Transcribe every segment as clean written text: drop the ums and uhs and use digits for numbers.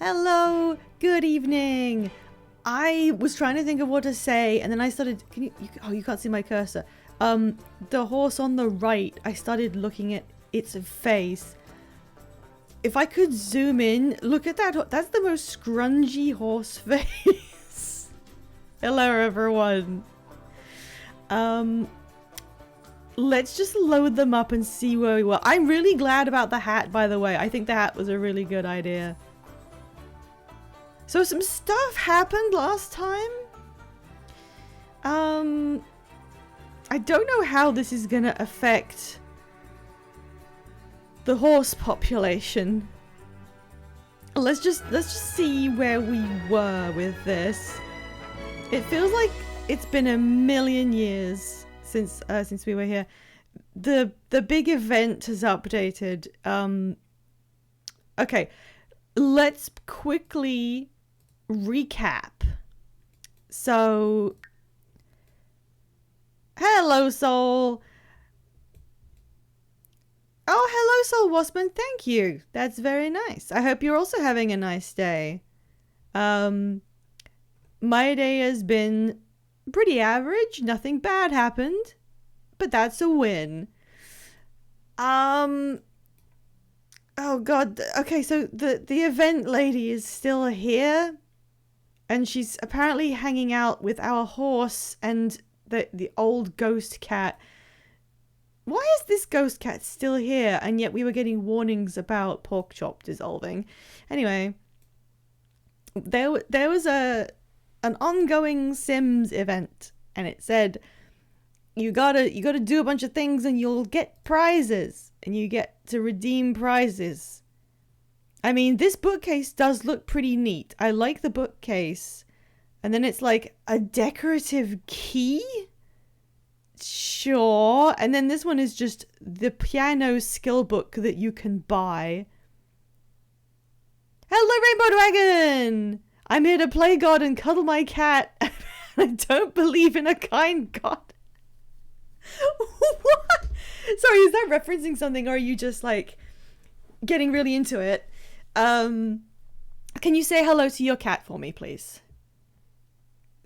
Hello, good evening. I was trying to think of what to say, and then I started. Oh, you can't see my cursor. The horse on the right. I started looking at its face. If I could zoom in, look at that. That's the most scrungy horse face. Hello, everyone. Let's just load them up and see where we were. I'm really glad about the hat, by the way. I think the hat was a really good idea. So some stuff happened last time. I don't know how this is gonna affect the horse population. Let's just see where we were with this. It feels like it's been a million years since we were here. The big event has updated. Okay, let's quickly recap. So, hello, Soul. Oh, hello, Soul Waspman. Thank you. That's very nice. I hope you're also having a nice day. My day has been pretty average. Nothing bad happened, but that's a win. Oh God. Okay, so the event lady is still here. And she's apparently hanging out with our horse and the old ghost cat. Why is this ghost cat still here? And yet we were getting warnings about pork chop dissolving. Anyway, there was an ongoing Sims event, and it said you gotta do a bunch of things and you'll get prizes, and you get to redeem prizes. I mean, this bookcase does look pretty neat. I like the bookcase. And then it's like a decorative key? Sure. And then this one is just the piano skill book that you can buy. Hello, Rainbow Dragon! I'm here to play God and cuddle my cat. I don't believe in a kind God. What? Sorry, is that referencing something, or are you just like getting really into it? Can you say hello to your cat for me, please?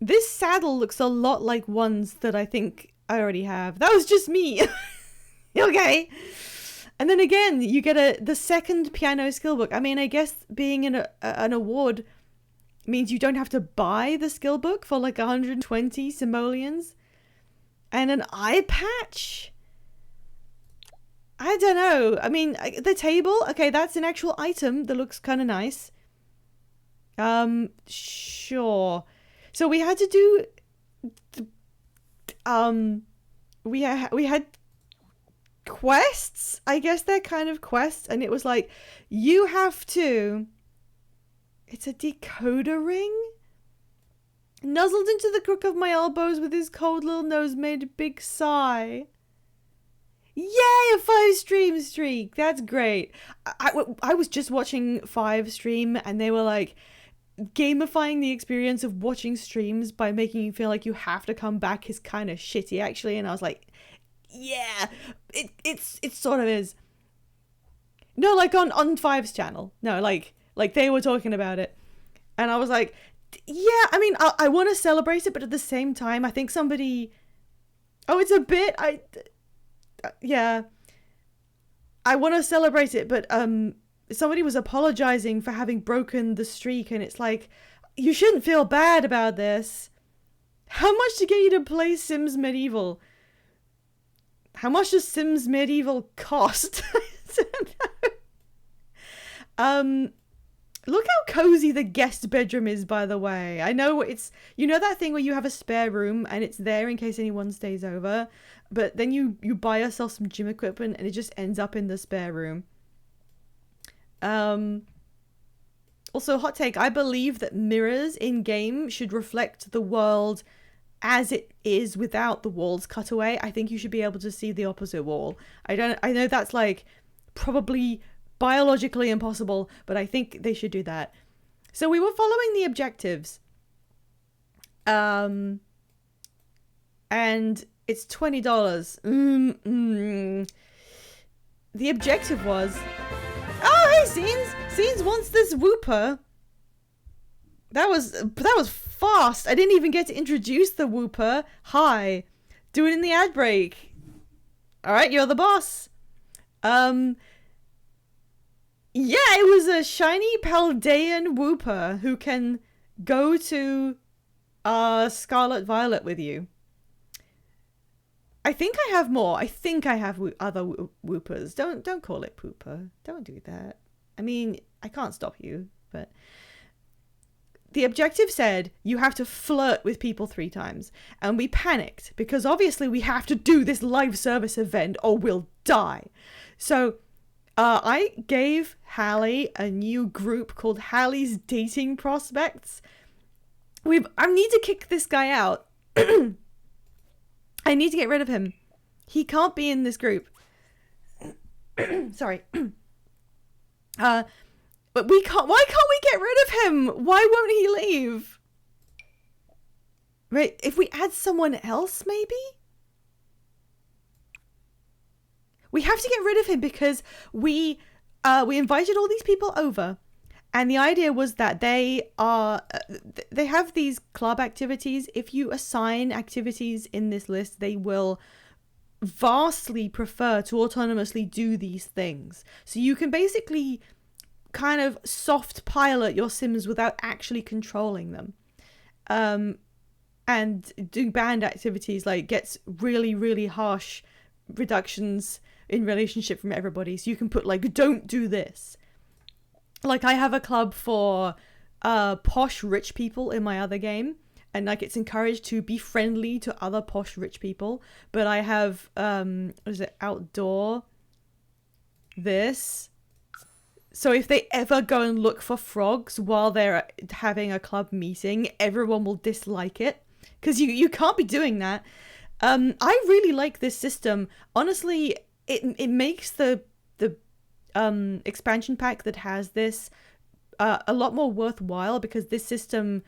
This saddle looks a lot like ones that I think I already have. That was just me. Okay. And then again, you get the second piano skill book. I mean, I guess being in an award means you don't have to buy the skill book for like 120 simoleons. And an eye patch? I don't know. I mean, the table, okay, that's an actual item that looks kind of nice. Sure. So we had to do, we had quests. I guess they're kind of quests, and it was like, you have to. It's a decoder ring. Nuzzled into the crook of my elbows with his cold little nose, made a big sigh. Yay, a 5 stream streak. That's great. I was just watching 5 stream, and they were like gamifying the experience of watching streams by making you feel like you have to come back is kind of shitty, actually. And I was like, yeah, it sort of is. No, like on 5's channel. No, like they were talking about it. And I was like, yeah, I mean, I want to celebrate it, but at the same time, I think somebody... Oh, it's a bit... Yeah, I want to celebrate it, but somebody was apologizing for having broken the streak, and it's like, you shouldn't feel bad about this. How much to get you to play Sims Medieval? How much does Sims Medieval cost? Look how cozy the guest bedroom is, by the way. I know it's, you know that thing where you have a spare room and it's there in case anyone stays over, but then you buy yourself some gym equipment and it just ends up in the spare room. Also, hot take, I believe that mirrors in game should reflect the world as it is without the walls cut away. I think you should be able to see the opposite wall. I know that's like probably biologically impossible, but I think they should do that. So we were following the objectives. And it's $20. The objective was... Oh, hey, Scenes! Scenes wants this Wooper. That was fast. I didn't even get to introduce the Wooper. Hi. Do it in the ad break. All right, you're the boss. Yeah, it was a shiny Paldean Wooper who can go to Scarlet Violet with you. I think I have more. I think I have other Woopers. Don't call it Pooper. Don't do that. I mean, I can't stop you, but the objective said you have to flirt with people 3 times, and we panicked because obviously we have to do this live service event or we'll die. So I gave Hallie a new group called Hallie's Dating Prospects. I need to kick this guy out. I need to get rid of him. He can't be in this group. Sorry. But we can't. Why can't we get rid of him? Why won't he leave? Right. If we add someone else, maybe? We have to get rid of him because we invited all these people over. And the idea was that they have these club activities. If you assign activities in this list, they will vastly prefer to autonomously do these things. So you can basically kind of soft pilot your Sims without actually controlling them. And doing band activities like gets really, really harsh reductions in relationship from everybody. So you can put like, don't do this. Like, I have a club for posh rich people in my other game, and like it's encouraged to be friendly to other posh rich people. But I have what is it, outdoor this. So if they ever go and look for frogs while they're having a club meeting, everyone will dislike it because you can't be doing that. I really like this system. Honestly, it makes the expansion pack that has this a lot more worthwhile because this system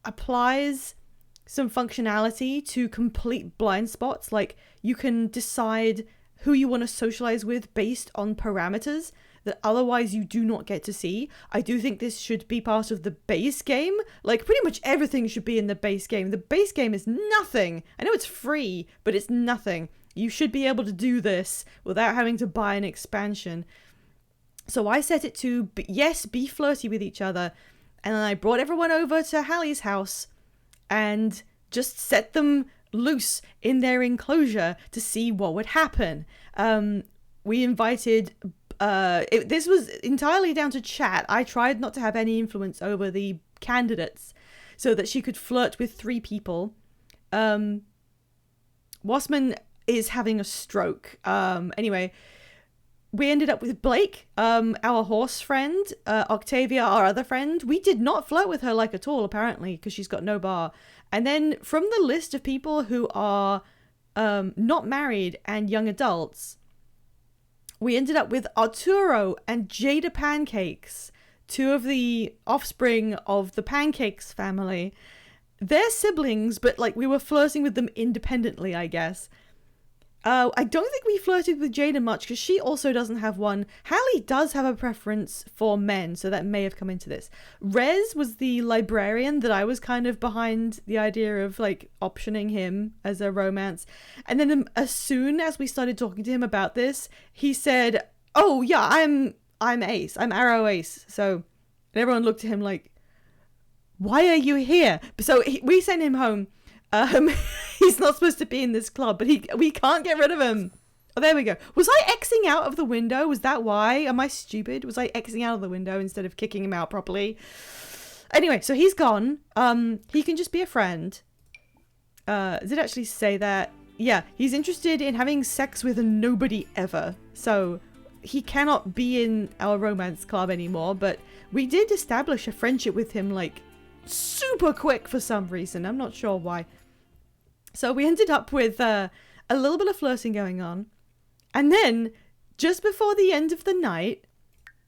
applies some functionality to complete blind spots. Like, you can decide who you want to socialize with based on parameters that otherwise you do not get to see. I do think this should be part of the base game. Like, pretty much everything should be in the base game. The base game is nothing. I know it's free, but it's nothing. You should be able to do this without having to buy an expansion. So I set it to, be flirty with each other. And then I brought everyone over to Hallie's house and just set them loose in their enclosure to see what would happen. We invited... this was entirely down to chat. I tried not to have any influence over the candidates so that she could flirt with 3 people. Wassman is having a stroke. Anyway, we ended up with Blake, our horse friend, Octavia, our other friend. We did not flirt with her like at all, apparently, because she's got no bar. And then from the list of people who are not married and young adults, we ended up with Arturo and Jada Pancakes, 2 of the offspring of the Pancakes family. They're siblings, but like we were flirting with them independently, I guess. I don't think we flirted with Jada much because she also doesn't have one. Hallie does have a preference for men, so that may have come into this. Rez was the librarian that I was kind of behind the idea of like optioning him as a romance. And then as soon as we started talking to him about this, he said, "Oh yeah, I'm Ace. I'm Arrow Ace." So everyone looked at him like, "Why are you here?" So we sent him home. He's not supposed to be in this club, but we can't get rid of him. Oh, there we go. Was I Xing out of the window? Was that why? Am I stupid? Was I Xing out of the window instead of kicking him out properly? Anyway, so he's gone. He can just be a friend. Does it actually say that? Yeah, he's interested in having sex with nobody ever. So he cannot be in our romance club anymore, but we did establish a friendship with him, like, super quick for some reason. I'm not sure why. So we ended up with a little bit of flirting going on. And then, just before the end of the night,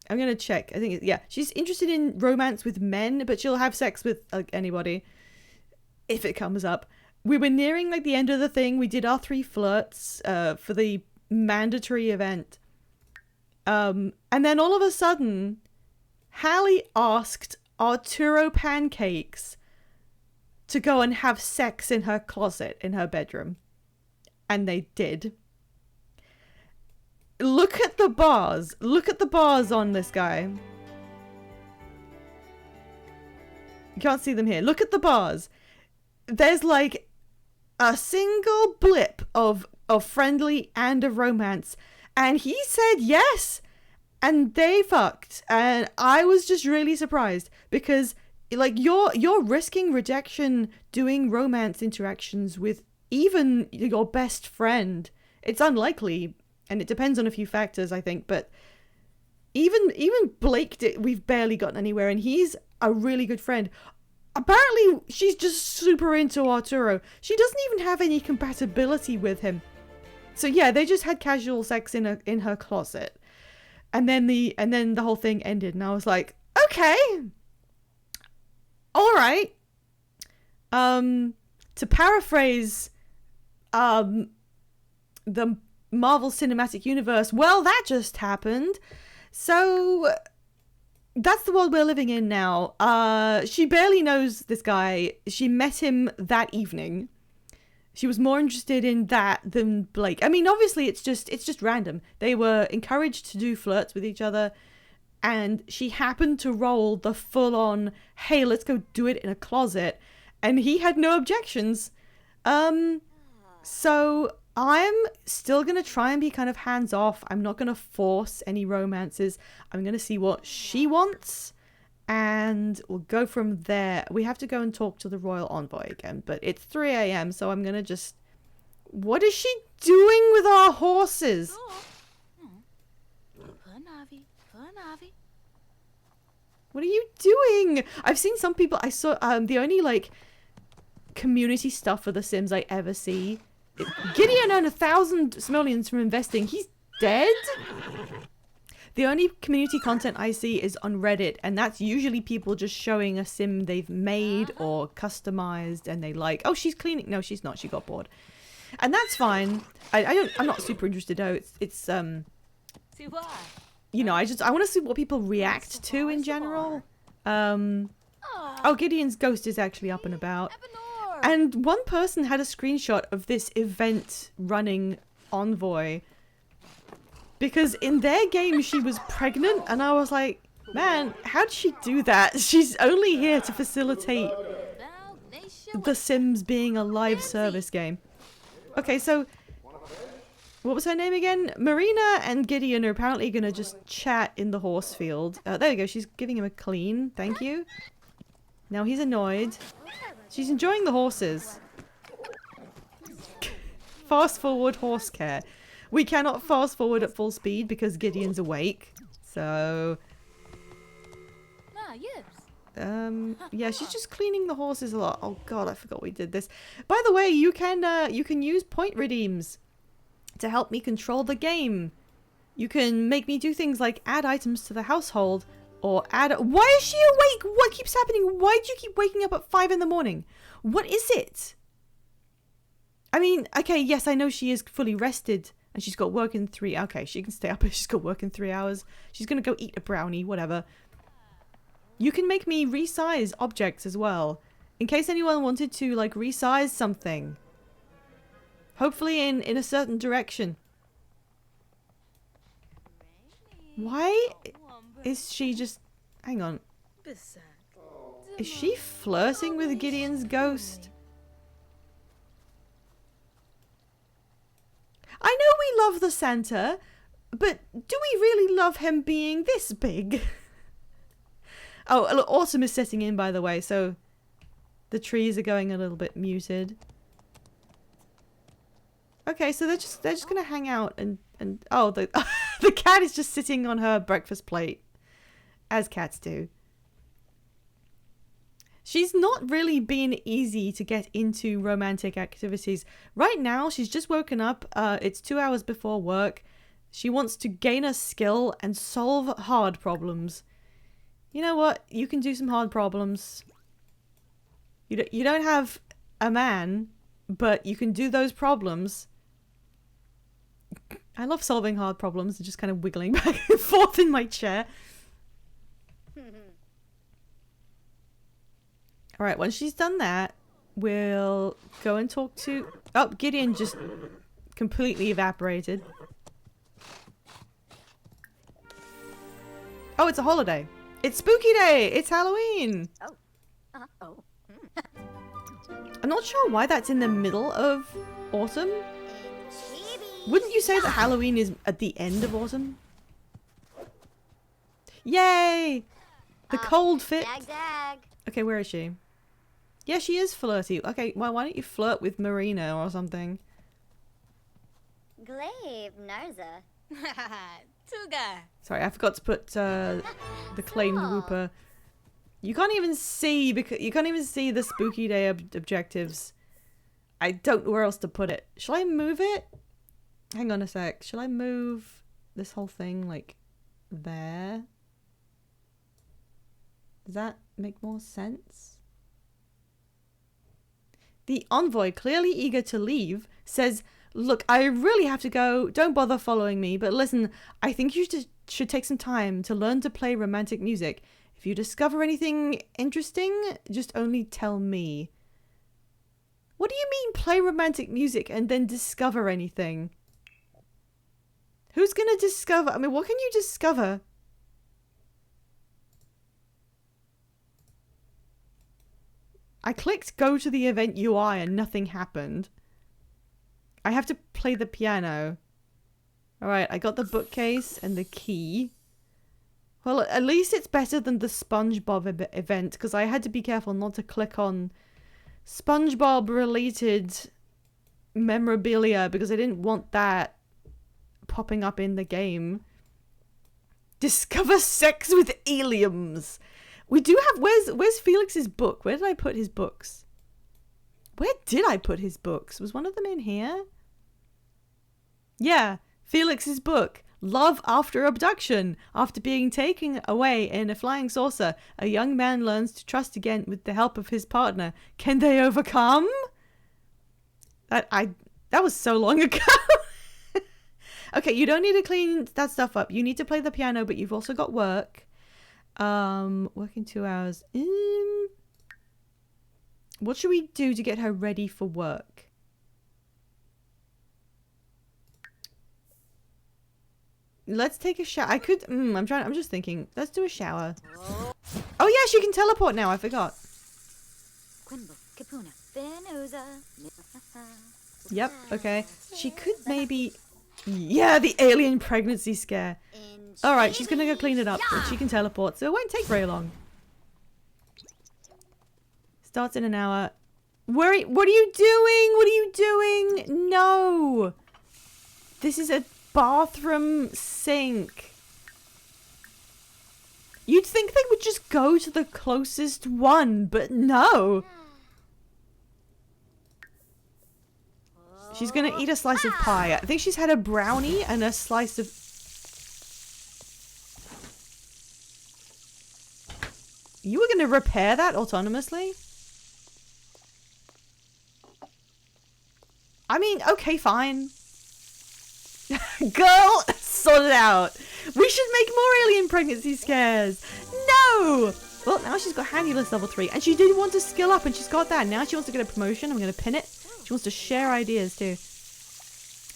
I'm going to check. I think, she's interested in romance with men, but she'll have sex with like anybody if it comes up. We were nearing like the end of the thing. We did our 3 flirts for the mandatory event. And then all of a sudden, Hallie asked Arturo pancakes to go and have sex in her closet in her bedroom. And they did. Look at the bars. Look at the bars on this guy. You can't see them here. Look at the bars. There's like a single blip of friendly and of romance. And he said yes. And they fucked. And I was just really surprised because like you're risking rejection doing romance interactions with even your best friend. It's unlikely, and it depends on a few factors, I think, but even Blake we've barely gotten anywhere, and he's a really good friend. Apparently she's just super into Arturo. She doesn't even have any compatibility with him. So yeah, they just had casual sex in her closet. And then the whole thing ended, and I was like, okay. All right. To paraphrase the Marvel Cinematic Universe, well, that just happened. So that's the world we're living in now. She barely knows this guy. She met him that evening. She was more interested in that than Blake. I mean, obviously it's just random. They were encouraged to do flirts with each other, and she happened to roll the full-on, hey, let's go do it in a closet, and he had no objections. So I'm still going to try and be kind of hands-off. I'm not going to force any romances. I'm going to see what she wants, and we'll go from there. We have to go and talk to the royal envoy again, but it's 3 a.m., so I'm going to just... What is she doing with our horses? What are you doing? I've seen some people... I saw... the only, like, community stuff for The Sims I ever see... Gideon earned 1,000 simoleons from investing. He's dead? The only community content I see is on Reddit, and that's usually people just showing a sim they've made or customized, and they like, oh, she's cleaning. No, she's not. She got bored. And that's fine. I'm not super interested, though. It's you know, I want to see what people react to in general. Oh, Gideon's ghost is actually up and about. And one person had a screenshot of this event running envoy. Because in their game, she was pregnant, and I was like, man, how did she do that? She's only here to facilitate The Sims being a live service game. Okay, so... What was her name again? Marina and Gideon are apparently going to just chat in the horse field. There we go, she's giving him a clean. Thank you. Now he's annoyed. She's enjoying the horses. Fast forward horse care. We cannot fast forward at full speed because Gideon's awake. So... yeah, she's just cleaning the horses a lot. Oh god, I forgot we did this. By the way, you can use point redeems to help me control the game. You can make me do things like add items to the household or add... Why is she awake? What keeps happening? Why do you keep waking up at 5 in the morning? What is it? I mean, okay, yes, I know she is fully rested and she's got work in 3... Okay, she can stay up if she's got work in 3 hours. She's gonna go eat a brownie, whatever. You can make me resize objects as well. In case anyone wanted to, like, resize something. Hopefully in a certain direction. Why is she just... Hang on. Is she flirting with Gideon's ghost? I know we love the Santa, but do we really love him being this big? Oh, look, autumn is setting in, by the way, so the trees are going a little bit muted. Okay, so they're just gonna hang out and oh, the the cat is just sitting on her breakfast plate, as cats do. She's not really been easy to get into romantic activities. Right now, she's just woken up. It's 2 hours before work. She wants to gain a skill and solve hard problems. You know what? You can do some hard problems. You don't have a man, but you can do those problems. I love solving hard problems and just kind of wiggling back and forth in my chair. All right, once she's done that, we'll go and talk to... Oh, Gideon just completely evaporated. Oh, it's a holiday. It's Spooky Day. It's Halloween. I'm not sure why that's in the middle of autumn. Wouldn't you say that Halloween is at the end of autumn? Yay! The cold fit. Okay, where is she? Yeah, she is flirty. Okay, well, why don't you flirt with Marina or something? Glaive Narza. Tuga. Sorry, I forgot to put the claimed whooper. You can't even see because you can't even see the Spooky Day objectives. I don't know where else to put it. Shall I move it? Hang on a sec. Shall I move this whole thing like there? Does that make more sense? The envoy, clearly eager to leave, says, "Look, I really have to go. Don't bother following me. But listen, I think you should take some time to learn to play romantic music. If you discover anything interesting, just only tell me." What do you mean play romantic music and then discover anything? Who's gonna discover? I mean, what can you discover? I clicked go to the event UI and nothing happened. I have to play the piano. Alright, I got the bookcase and the key. Well, at least it's better than the SpongeBob event, because I had to be careful not to click on SpongeBob-related memorabilia, because I didn't want that popping up in the game. Discover sex with aliens. We do have... Where's Felix's book? Where did I put his books? Where did I put his books? Was one of them in here? Yeah, Felix's book. Love After Abduction. After being taken away in a flying saucer, a young man learns to trust again with the help of his partner. Can they overcome? That was so long ago. Okay, you don't need to clean that stuff up. You need to play the piano, but you've also got work. Working 2 hours. What should we do to get her ready for work? Let's take a shower. I could... I'm just thinking. Let's do a shower. Oh yeah, she can teleport now. I forgot. Yep, okay. She could maybe... Yeah, the alien pregnancy scare. Alright, she's gonna go clean it up, but she can teleport, so it won't take very long. Starts in an hour. What are you doing? What are you doing? No! This is a bathroom sink. You'd think they would just go to the closest one, but no. She's gonna eat a slice of pie. I think she's had a brownie and a slice of... You were gonna repair that autonomously? I mean, okay, fine. Girl, sort it out. We should make more alien pregnancy scares. No! Well, now she's got Handyless level 3. And she did want to skill up and she's got that. Now she wants to get a promotion. I'm going to pin it. She wants to share ideas too.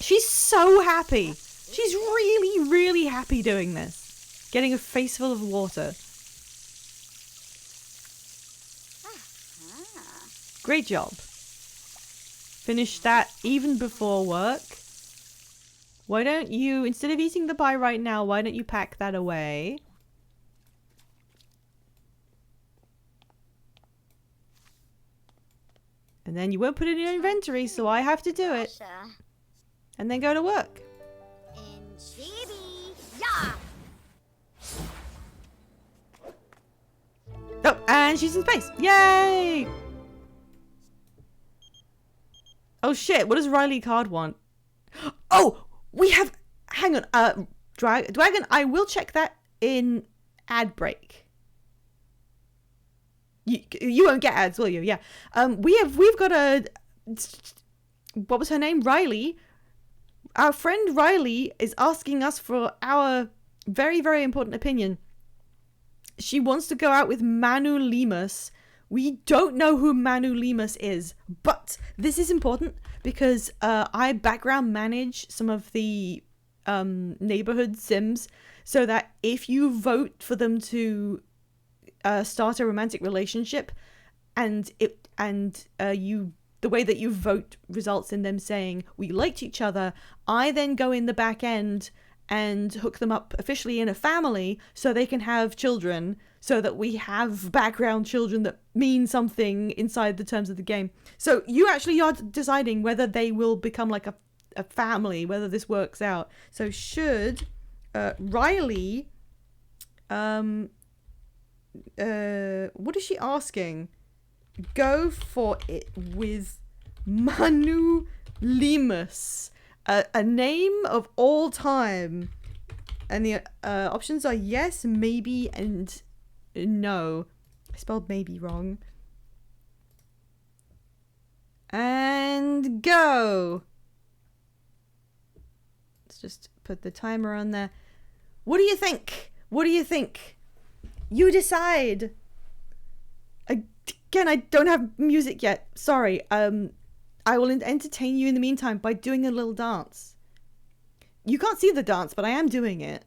She's so happy. She's really, really happy doing this. Getting a face full of water. Great job. Finish that even before work. Why don't you, instead of eating the pie right now, why don't you pack that away? And then you won't put it in your inventory, so I have to do it. And then go to work. Oh, and she's in space. Yay! Oh shit, what does Riley Card want? Oh! We have... Hang on. Dragon, I will check that in ad break. You won't get ads, will you? Yeah. We've got a... What was her name? Riley. Our friend Riley is asking us for our very, very important opinion. She wants to go out with Manu Lemus We don't know who Manu Lemus is, but this is important because I background manage some of the neighborhood Sims so that if you vote for them to start a romantic relationship and the way that you vote results in them saying we liked each other, I then go in the back end and hook them up officially in a family so they can have children, so that we have background children that mean something inside the terms of the game. So you actually are deciding whether they will become like a family, whether this works out. So should Riley what is she asking? Go for it with Manu Lemus, a name of all time. And the options are yes, maybe, and no. I spelled maybe wrong. And go. Let's just put the timer on there. What do you think? What do you think? You decide. Again, I don't have music yet. Sorry. I will entertain you in the meantime by doing a little dance. You can't see the dance, but I am doing it.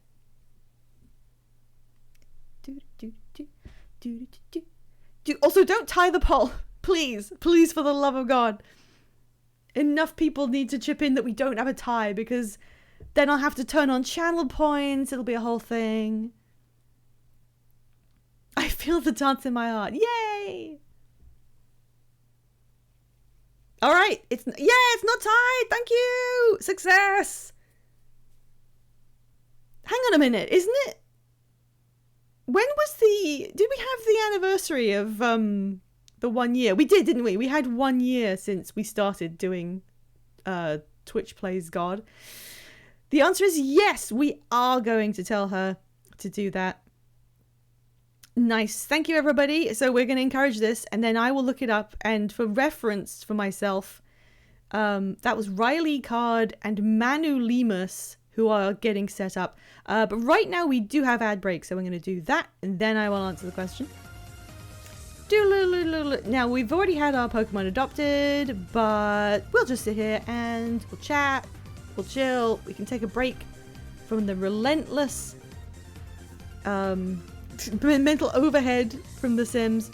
Also, don't tie the poll. Please. Please, for the love of God. Enough people need to chip in that we don't have a tie, because then I'll have to turn on channel points. It'll be a whole thing. I feel the dance in my heart. Yay! All right. It's not tied. Thank you. Success. Hang on a minute. Isn't it? When was did we have the anniversary of the 1 year? We did, didn't we? We had 1 year since we started doing Twitch Plays God. The answer is yes. We are going to tell her to do that. Nice. Thank you, everybody. So we're going to encourage this, and then I will look it up. And for reference for myself, that was Riley Card and Manu Lemus who are getting set up. But right now we do have ad breaks, so we're going to do that, and then I will answer the question. Now, we've already had our Pokemon adopted, but we'll just sit here and we'll chat, we'll chill. We can take a break from the relentless mental overhead from The Sims.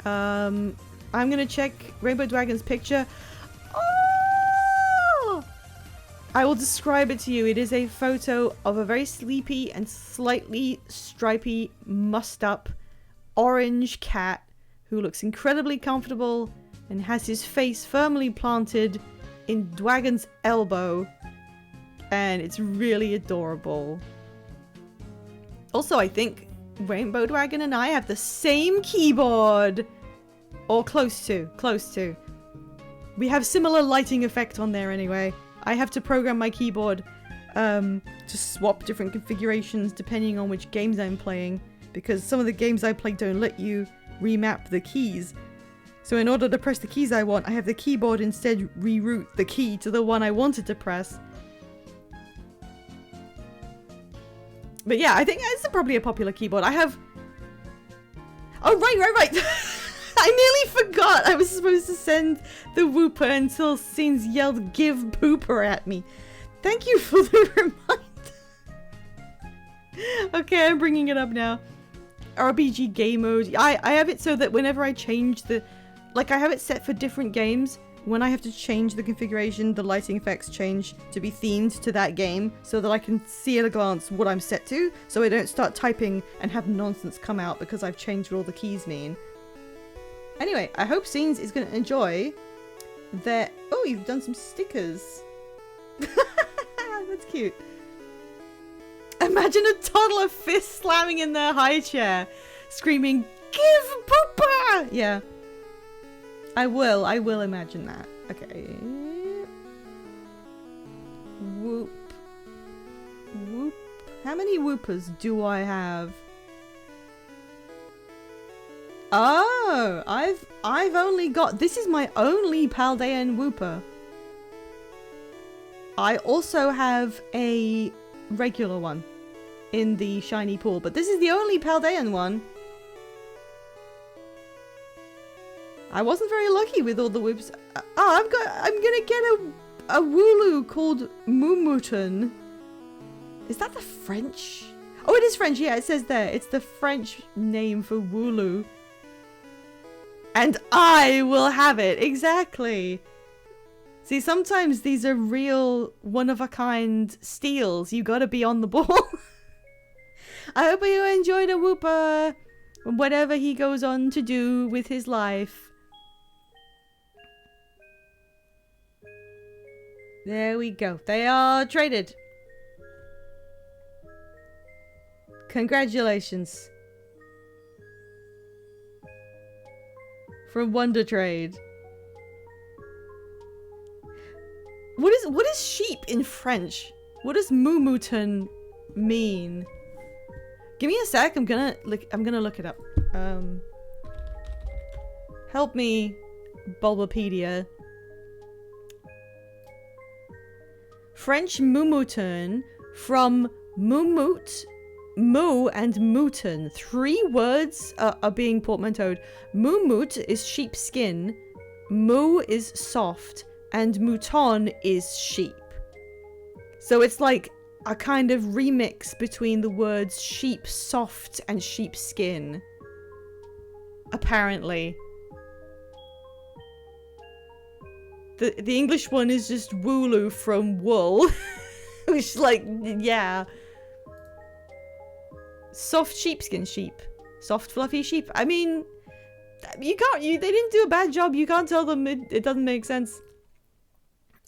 I'm gonna check Rainbow Dragon's picture. Oh! I will describe it to you. It is a photo of a very sleepy and slightly stripy, mussed up orange cat who looks incredibly comfortable and has his face firmly planted in Dwagon's elbow, and it's really adorable. Also, I think Rainbow Dragon and I have the same keyboard. Or close to. We have similar lighting effect on there anyway. I have to program my keyboard to swap different configurations depending on which games I'm playing, because some of the games I play don't let you remap the keys. So in order to press the keys I want, I have the keyboard instead reroute the key to the one I wanted to press. But yeah, I think it's probably a popular keyboard. I have... Oh, right. I nearly forgot I was supposed to send the Wooper until Scenes yelled, "Give Pooper" at me. Thank you for the reminder. Okay, I'm bringing it up now. RPG game mode. I have it so that whenever I change the... Like, I have it set for different games. When I have to change the configuration, the lighting effects change to be themed to that game so that I can see at a glance what I'm set to, so I don't start typing and have nonsense come out because I've changed what all the keys mean. Anyway, I hope Scenes is going to enjoy their... Oh, you've done some stickers. That's cute. Imagine a toddler fist slamming in their high chair, screaming, "Give Pooper!" Yeah. I will imagine that. Okay. Whoop. How many Woopers do I have? Oh, I've only got... This is my only Paldean Wooper. I also have a regular one in the shiny pool, but this is the only Paldean one. I wasn't very lucky with all the whips. I'm gonna get a Wooloo called Mumuton. Is that the French? Oh, it is French. Yeah, it says there. It's the French name for Wooloo. And I will have it. Exactly. See, sometimes these are real one-of-a-kind steals. You gotta be on the ball. I hope you enjoyed a Wooper. Whatever he goes on to do with his life. There we go. They are traded. Congratulations. From Wonder Trade. What is sheep in French? What does Mumuton mean? Give me a sec. I'm gonna look it up. Help me, Bulbapedia. French Mumuton from Mumut, Moo and Muton. 3 words are being portmanteaued. Mumut is sheepskin, Moo is soft, and Mouton is sheep. So it's like a kind of remix between the words sheep soft and sheepskin. Apparently. The English one is just Wooloo from wool. Which, like, yeah. Soft sheepskin sheep. Soft fluffy sheep. I mean, they didn't do a bad job. You can't tell them it doesn't make sense.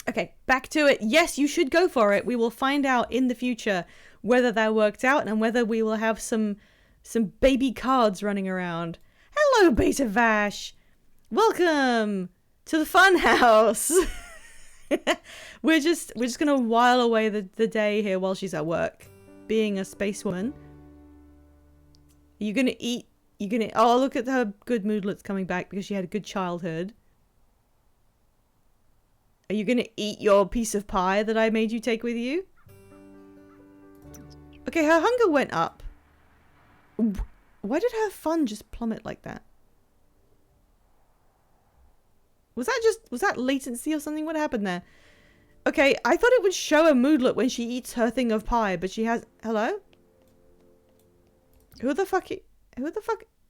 Okay, back to it. Yes, you should go for it. We will find out in the future whether that worked out and whether we will have some baby cards running around. Hello, Beta Vash. Welcome to the fun house. we're just gonna while away the day here while she's at work, being a space woman. Are you gonna eat? Oh, look at her good moodlet's coming back because she had a good childhood. Are you gonna eat your piece of pie that I made you take with you? Okay, her hunger went up. Why did her fun just plummet like that? Was that latency or something? What happened there? Okay, I thought it would show a moodlet when she eats her thing of pie, but she has... Hello? Who the fuck...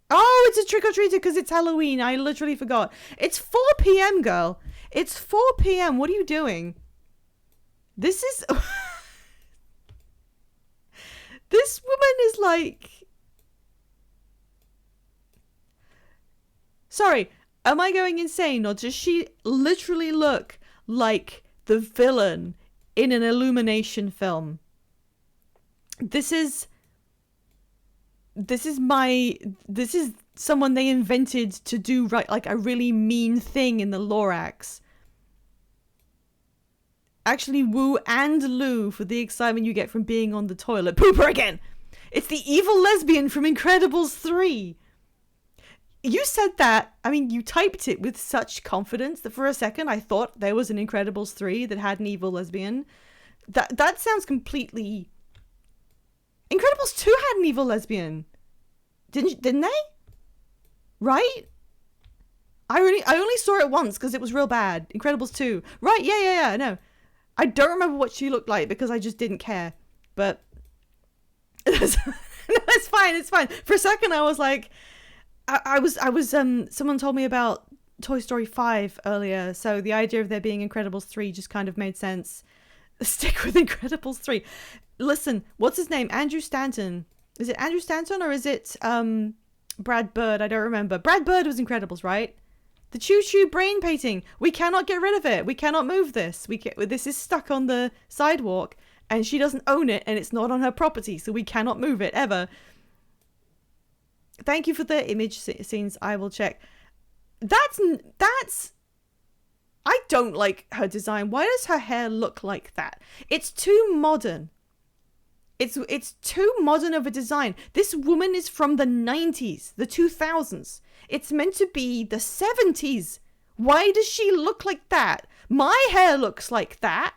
Oh, it's a trick-or-treater because it's Halloween. I literally forgot. It's 4 p.m, girl. It's 4 p.m. What are you doing? This is... This woman is like... Sorry, am I going insane, or does she literally look like the villain in an Illumination film? This is someone they invented to do right, like a really mean thing in the Lorax. Actually woo and loo for the excitement you get from being on the toilet. Pooper again! It's the evil lesbian from Incredibles 3. You said that, I mean, you typed it with such confidence that for a second I thought there was an Incredibles 3 that had an evil lesbian. That sounds completely... Incredibles 2 had an evil lesbian. Didn't they? Right? I only saw it once because it was real bad. Incredibles 2. Right, yeah, no. I don't remember what she looked like because I just didn't care. But... No, it's fine. For a second I was like... I was someone told me about Toy Story 5 earlier, so the idea of there being Incredibles 3 just kind of made sense. Stick with Incredibles 3. Listen, what's his name? Andrew Stanton. Is it Andrew Stanton or is it Brad Bird? I don't remember. Brad Bird was Incredibles, right? The choo-choo brain painting. We cannot get rid of it. We cannot move this. This is stuck on the sidewalk and she doesn't own it and it's not on her property, so we cannot move it ever. Thank you for the image scenes. I will check. That's... I don't like her design. Why does her hair look like that? It's too modern. It's too modern of a design. This woman is from the 90s, the 2000s. It's meant to be the 70s. Why does she look like that? My hair looks like that.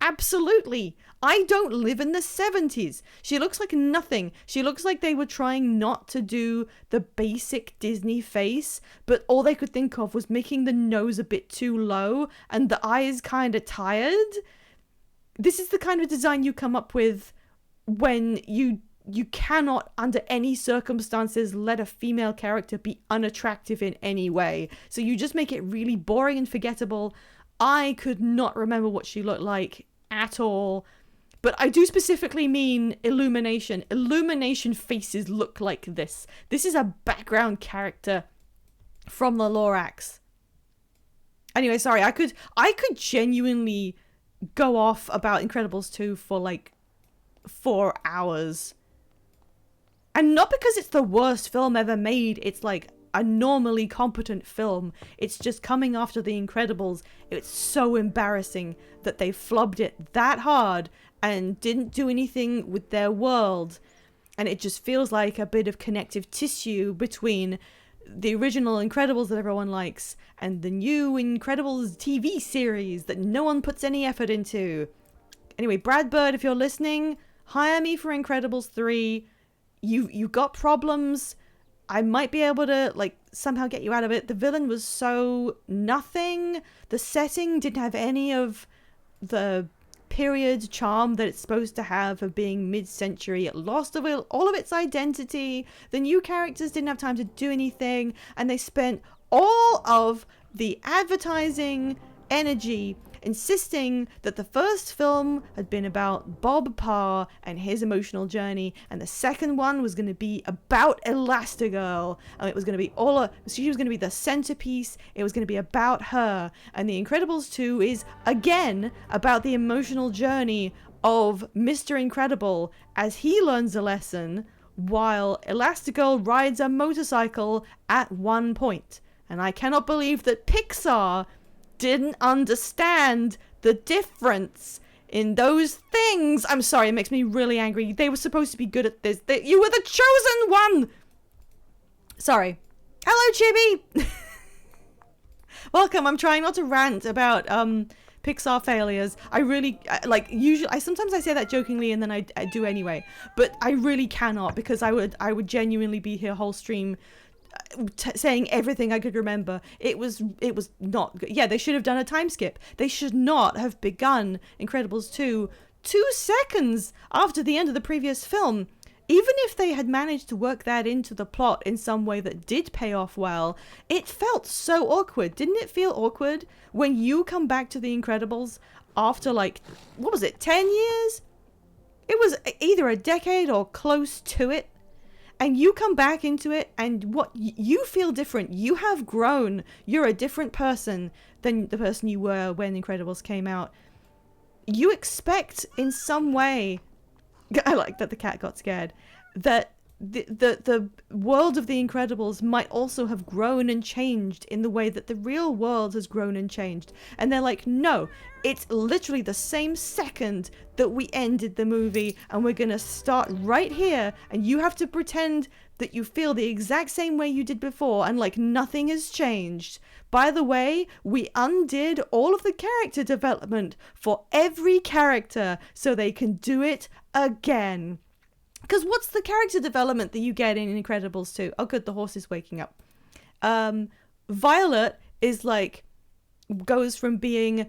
Absolutely. I don't live in the 70s. She looks like nothing. She looks like they were trying not to do the basic Disney face, but all they could think of was making the nose a bit too low and the eyes kind of tired. This is the kind of design you come up with when you cannot, under any circumstances, let a female character be unattractive in any way. So you just make it really boring and forgettable. I could not remember what she looked like at all. But I do specifically mean Illumination. Illumination faces look like this. This is a background character from the Lorax. Anyway, sorry, I could genuinely go off about Incredibles 2 for like 4 hours. And not because it's the worst film ever made, it's like a normally competent film. It's just coming after The Incredibles. It's so embarrassing that they flubbed it that hard and didn't do anything with their world. And it just feels like a bit of connective tissue between the original Incredibles that everyone likes and the new Incredibles TV series that no one puts any effort into. Anyway, Brad Bird, if you're listening, hire me for Incredibles 3. You got problems. I might be able to like somehow get you out of it. The villain was so nothing. The setting didn't have any of the period charm that it's supposed to have of being mid-century. It lost all of its identity. The new characters didn't have time to do anything, and they spent all of the advertising energy insisting that the first film had been about Bob Parr and his emotional journey, and the second one was going to be about Elastigirl, and it was going to be she was going to be the centerpiece. It was going to be about her. And The Incredibles 2 is again about the emotional journey of Mr. Incredible as he learns a lesson while Elastigirl rides a motorcycle at one point. And I cannot believe that Pixar didn't understand the difference in those things. I'm sorry, it makes me really angry. They were supposed to be good at this. You were the chosen one! Sorry. Hello, Chibi! Welcome. I'm trying not to rant about Pixar failures. Sometimes I say that jokingly and then I do anyway. But I really cannot, because I would genuinely be here whole stream saying everything I could remember. It was not good. Yeah, they should have done a time skip. They should not have begun Incredibles 2 2 seconds after the end of the previous film. Even if they had managed to work that into the plot in some way that did pay off well, it felt so awkward. Didn't it feel awkward when you come back to The Incredibles after, like, what was it, 10 years? It was either a decade or close to it. And you come back into it and what you feel different. You have grown. You're a different person than the person you were when Incredibles came out. You expect in some way, I like that the cat got scared, that the world of The Incredibles might also have grown and changed in the way that the real world has grown and changed. And they're like, no, it's literally the same second that we ended the movie, and we're gonna start right here, and you have to pretend that you feel the exact same way you did before, and like nothing has changed. By the way, we undid all of the character development for every character so they can do it again. Because what's the character development that you get in Incredibles 2? Oh, good, the horse is waking up. Violet is like, goes from being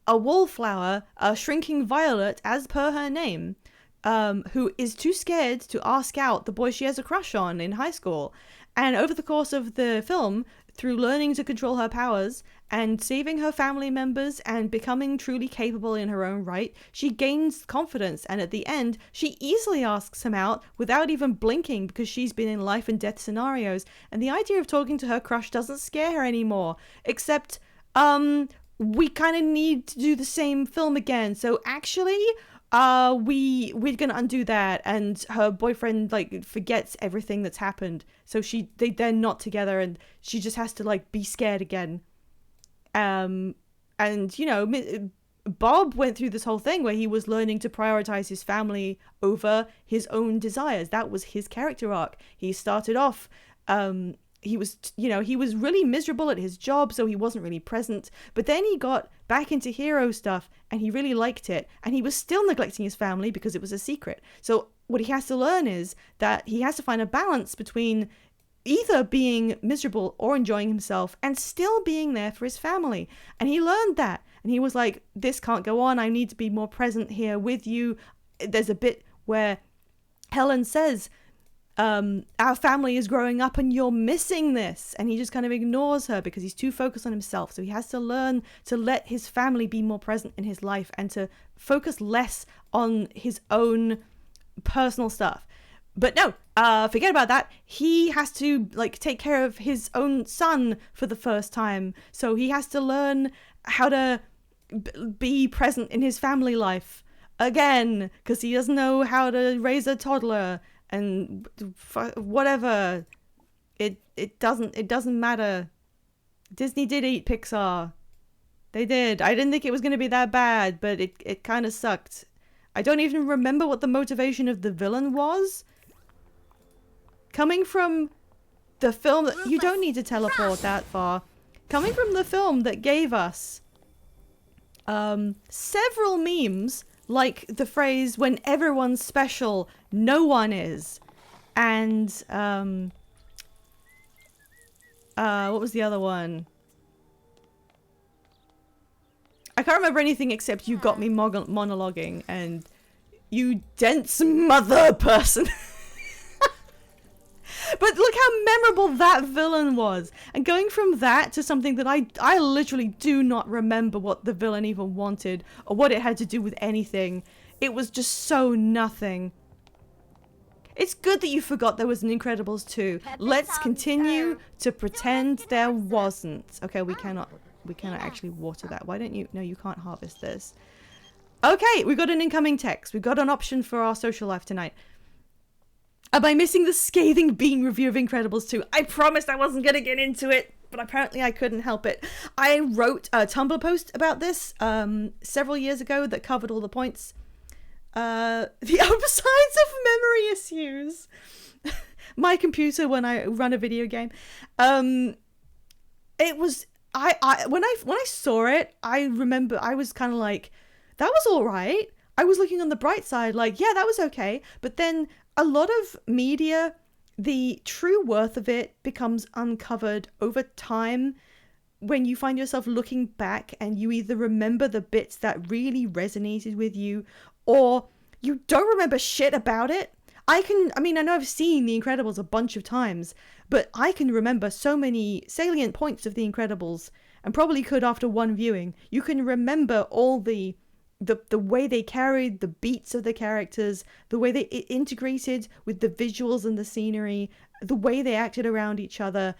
a wallflower, a shrinking violet, as per her name, who is too scared to ask out the boy she has a crush on in high school. And over the course of the film, through learning to control her powers and saving her family members and becoming truly capable in her own right, she gains confidence, and at the end, she easily asks him out without even blinking because she's been in life and death scenarios, and the idea of talking to her crush doesn't scare her anymore, except, we kind of need to do the same film again, so actually, we're gonna undo that, and her boyfriend like forgets everything that's happened, so they're not together, and she just has to like be scared again. And you know, Bob went through this whole thing where he was learning to prioritize his family over his own desires. That was his character arc. He started off he was, he was really miserable at his job, so he wasn't really present. But then he got back into hero stuff and he really liked it. And he was still neglecting his family because it was a secret. So what he has to learn is that he has to find a balance between either being miserable or enjoying himself and still being there for his family. And he learned that. And he was like, this can't go on. I need to be more present here with you. There's a bit where Helen says, our family is growing up and you're missing this. And he just kind of ignores her because he's too focused on himself. So he has to learn to let his family be more present in his life and to focus less on his own personal stuff. But no, forget about that. He has to take care of his own son for the first time. So he has to learn how to be present in his family life again because he doesn't know how to raise a toddler. And whatever, it doesn't matter. Disney did eat Pixar. They did. I didn't think it was going to be that bad, but it kind of sucked. I don't even remember what the motivation of the villain was. Coming from the film that you don't need to teleport that far. Coming from the film that gave us several memes. Like the phrase, when everyone's special, no one is. And, what was the other one? I can't remember anything except you got me monologuing and you dense mother person. But look how memorable that villain was. And going from that to something that I literally do not remember what the villain even wanted or what it had to do with anything. It was just so nothing. It's good that you forgot there was an Incredibles 2. Let's continue to pretend there wasn't. Okay, we cannot actually water that. Why don't you? No, you can't harvest this. Okay, we got an incoming text. We got an option for our social life tonight. Am I missing the scathing Bean review of Incredibles 2? I promised I wasn't going to get into it, but apparently I couldn't help it. I wrote a Tumblr post about this several years ago that covered all the points. The upsides of memory issues. My computer when I run a video game. It was... when I saw it, I remember I was kind of like, that was all right. I was looking on the bright side, like, yeah, that was okay. But then a lot of media, the true worth of it becomes uncovered over time when you find yourself looking back and you either remember the bits that really resonated with you or you don't remember shit about it. I know I've seen The Incredibles a bunch of times, but I can remember so many salient points of The Incredibles and probably could after one viewing. You can remember all the way they carried the beats of the characters, the way they integrated with the visuals and the scenery, the way they acted around each other.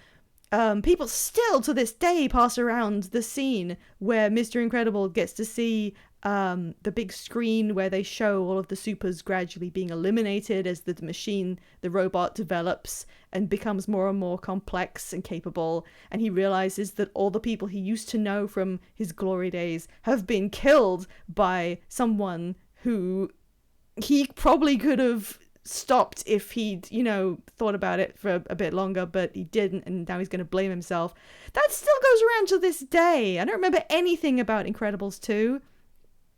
People still to this day pass around the scene where Mr. Incredible gets to see the big screen where they show all of the supers gradually being eliminated as the machine, the robot, develops and becomes more and more complex and capable, and he realizes that all the people he used to know from his glory days have been killed by someone who he probably could have stopped if he'd, thought about it for a bit longer, but he didn't, and now he's going to blame himself. That still goes around to this day. I don't remember anything about Incredibles 2.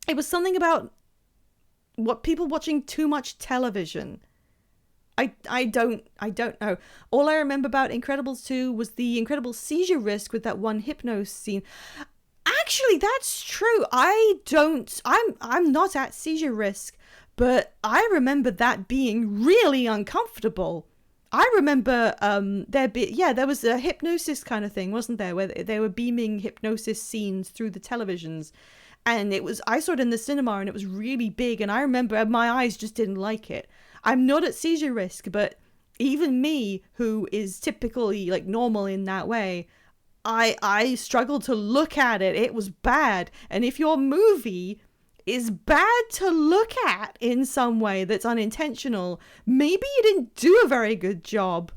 It was something about what people watching too much television. I don't know. All I remember about Incredibles 2 was the incredible seizure risk with that one hypnose scene. Actually, that's true. I'm not at seizure risk, but I remember that being really uncomfortable. I remember there was a hypnosis kind of thing, wasn't there, where they were beaming hypnosis scenes through the televisions. And I saw it in the cinema and it was really big, and I remember my eyes just didn't like it. I'm not at seizure risk, but even me, who is typically normal in that way, I struggled to look at it. It was bad. And if your movie is bad to look at in some way that's unintentional, maybe you didn't do a very good job.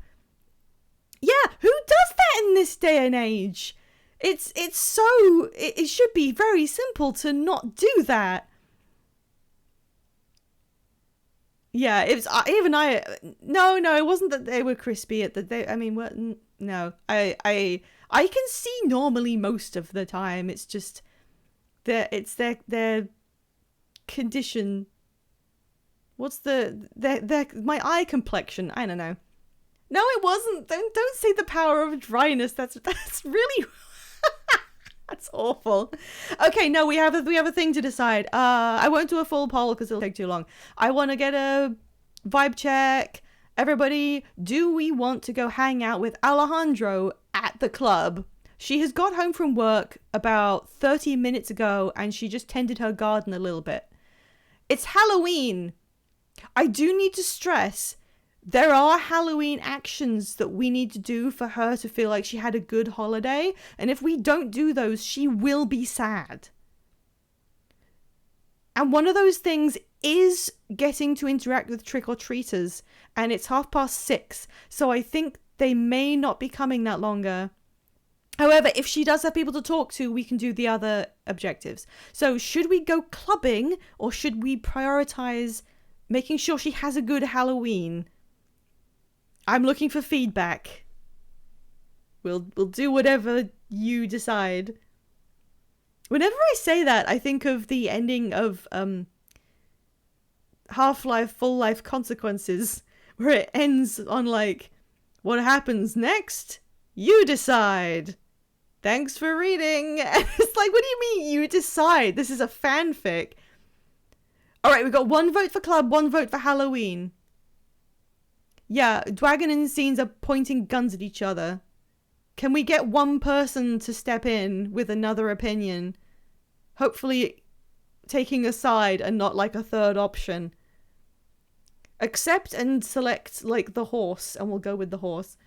Yeah, who does that in this day and age? It should be very simple to not do that. Yeah, it was even I. No, it wasn't that they were crispy. At the I mean, what? No, I can see normally most of the time. It's just their condition. What's their my eye complexion? I don't know. No, it wasn't. Don't say the power of dryness. That's really that's awful. Okay, no, we have a thing to decide. I won't do a full poll because it'll take too long. I want to get a vibe check. Everybody, do we want to go hang out with Alejandro at the club? She has got home from work about 30 minutes ago and she just tended her garden a little bit. It's Halloween. I do need to stress there are Halloween actions that we need to do for her to feel like she had a good holiday. And if we don't do those, she will be sad. And one of those things is getting to interact with trick-or-treaters. And it's 6:30. So I think they may not be coming that longer. However, if she does have people to talk to, we can do the other objectives. So should we go clubbing or should we prioritize making sure she has a good Halloween? I'm looking for feedback. We'll do whatever you decide. Whenever I say that, I think of the ending of Half-Life Full Life Consequences, where it ends on like, what happens next? You decide. Thanks for reading. And it's like, what do you mean you decide? This is a fanfic. All right, we got 1 vote for club, 1 vote for Halloween. Yeah, Dwagon and Scenes are pointing guns at each other. Can we get one person to step in with another opinion? Hopefully taking a side and not like a third option. Accept and select like the horse and we'll go with the horse.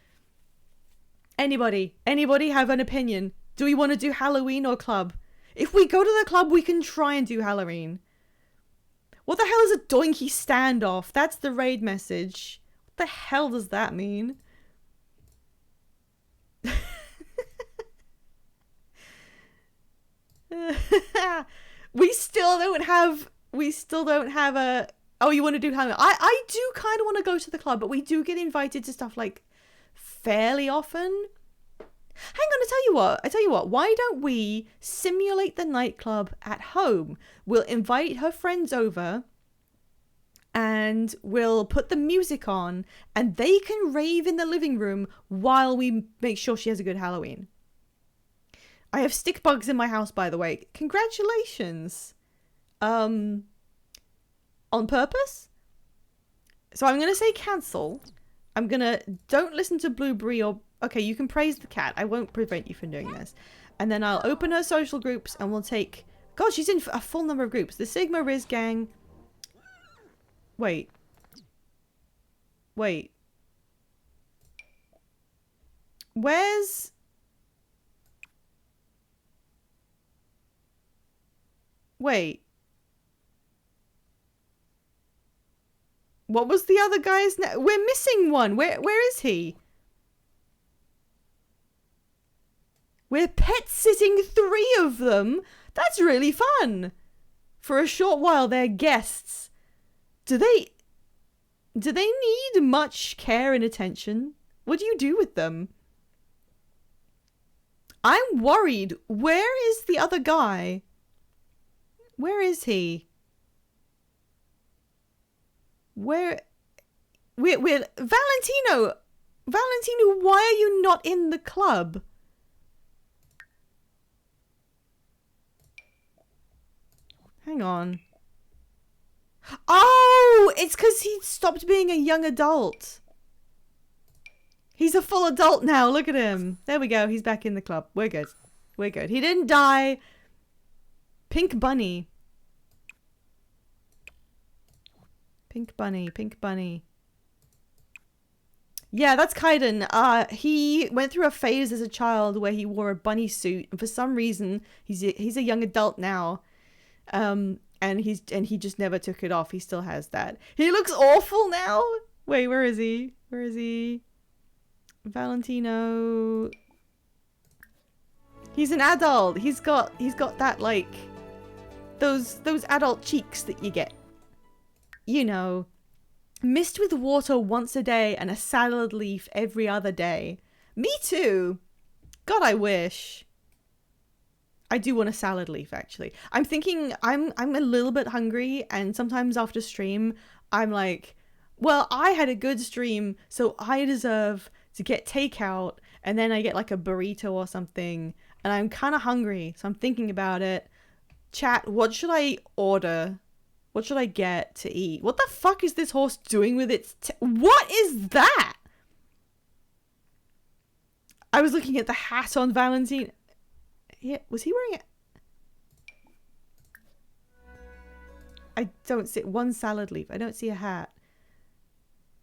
Anybody have an opinion? Do we want to do Halloween or club? If we go to the club, we can try and do Halloween. What the hell is a donkey standoff? That's the raid message. What the hell does that mean? We still don't have a... Oh, you want to do Halloween? I do kind of want to go to the club, but we do get invited to stuff like fairly often. Hang on, I tell you what, why don't we simulate the nightclub at home? We'll invite her friends over and we'll put the music on and they can rave in the living room while we make sure she has a good Halloween. I have stick bugs in my house, by the way. Congratulations. On purpose? So I'm going to say cancel. Don't listen to Blueberry or... Okay, you can praise the cat. I won't prevent you from doing this. And then I'll open her social groups and we'll take... God, she's in a full number of groups. The Sigma Riz Gang. Wait. Where's... Wait. What was the other guy's name? We're missing one. Where is he? We're pet sitting 3 of them. That's really fun. For a short while, they're guests. Do they need much care and attention? What do you do with them? I'm worried. Where is the other guy? Where is he? We're Valentino. Valentino, why are you not in the club? Hang on. Oh, it's because he stopped being a young adult. He's a full adult now. Look at him. There we go. He's back in the club. We're good. We're good. He didn't die. Pink Bunny. Pink Bunny. Pink Bunny. Yeah, that's Kaiden. He went through a phase as a child where he wore a bunny suit, and for some reason, he's a young adult now. And he just never took it off. He still has that. He looks awful now. Wait, where is he? Where is he? Valentino. He's an adult. He's got that like those adult cheeks that you get. You know. Mist with water once a day and a salad leaf every other day. Me too. God, I wish. I do want a salad leaf, actually. I'm thinking I'm a little bit hungry, and sometimes after stream, I'm like, well, I had a good stream, so I deserve to get takeout, and then I get like a burrito or something, and I'm kind of hungry, so I'm thinking about it. Chat, what should I order? What should I get to eat? What the fuck is this horse doing with its what is that? I was looking at the hat on Valentine. Yeah, was he wearing it? I don't see one salad leaf. I don't see a hat.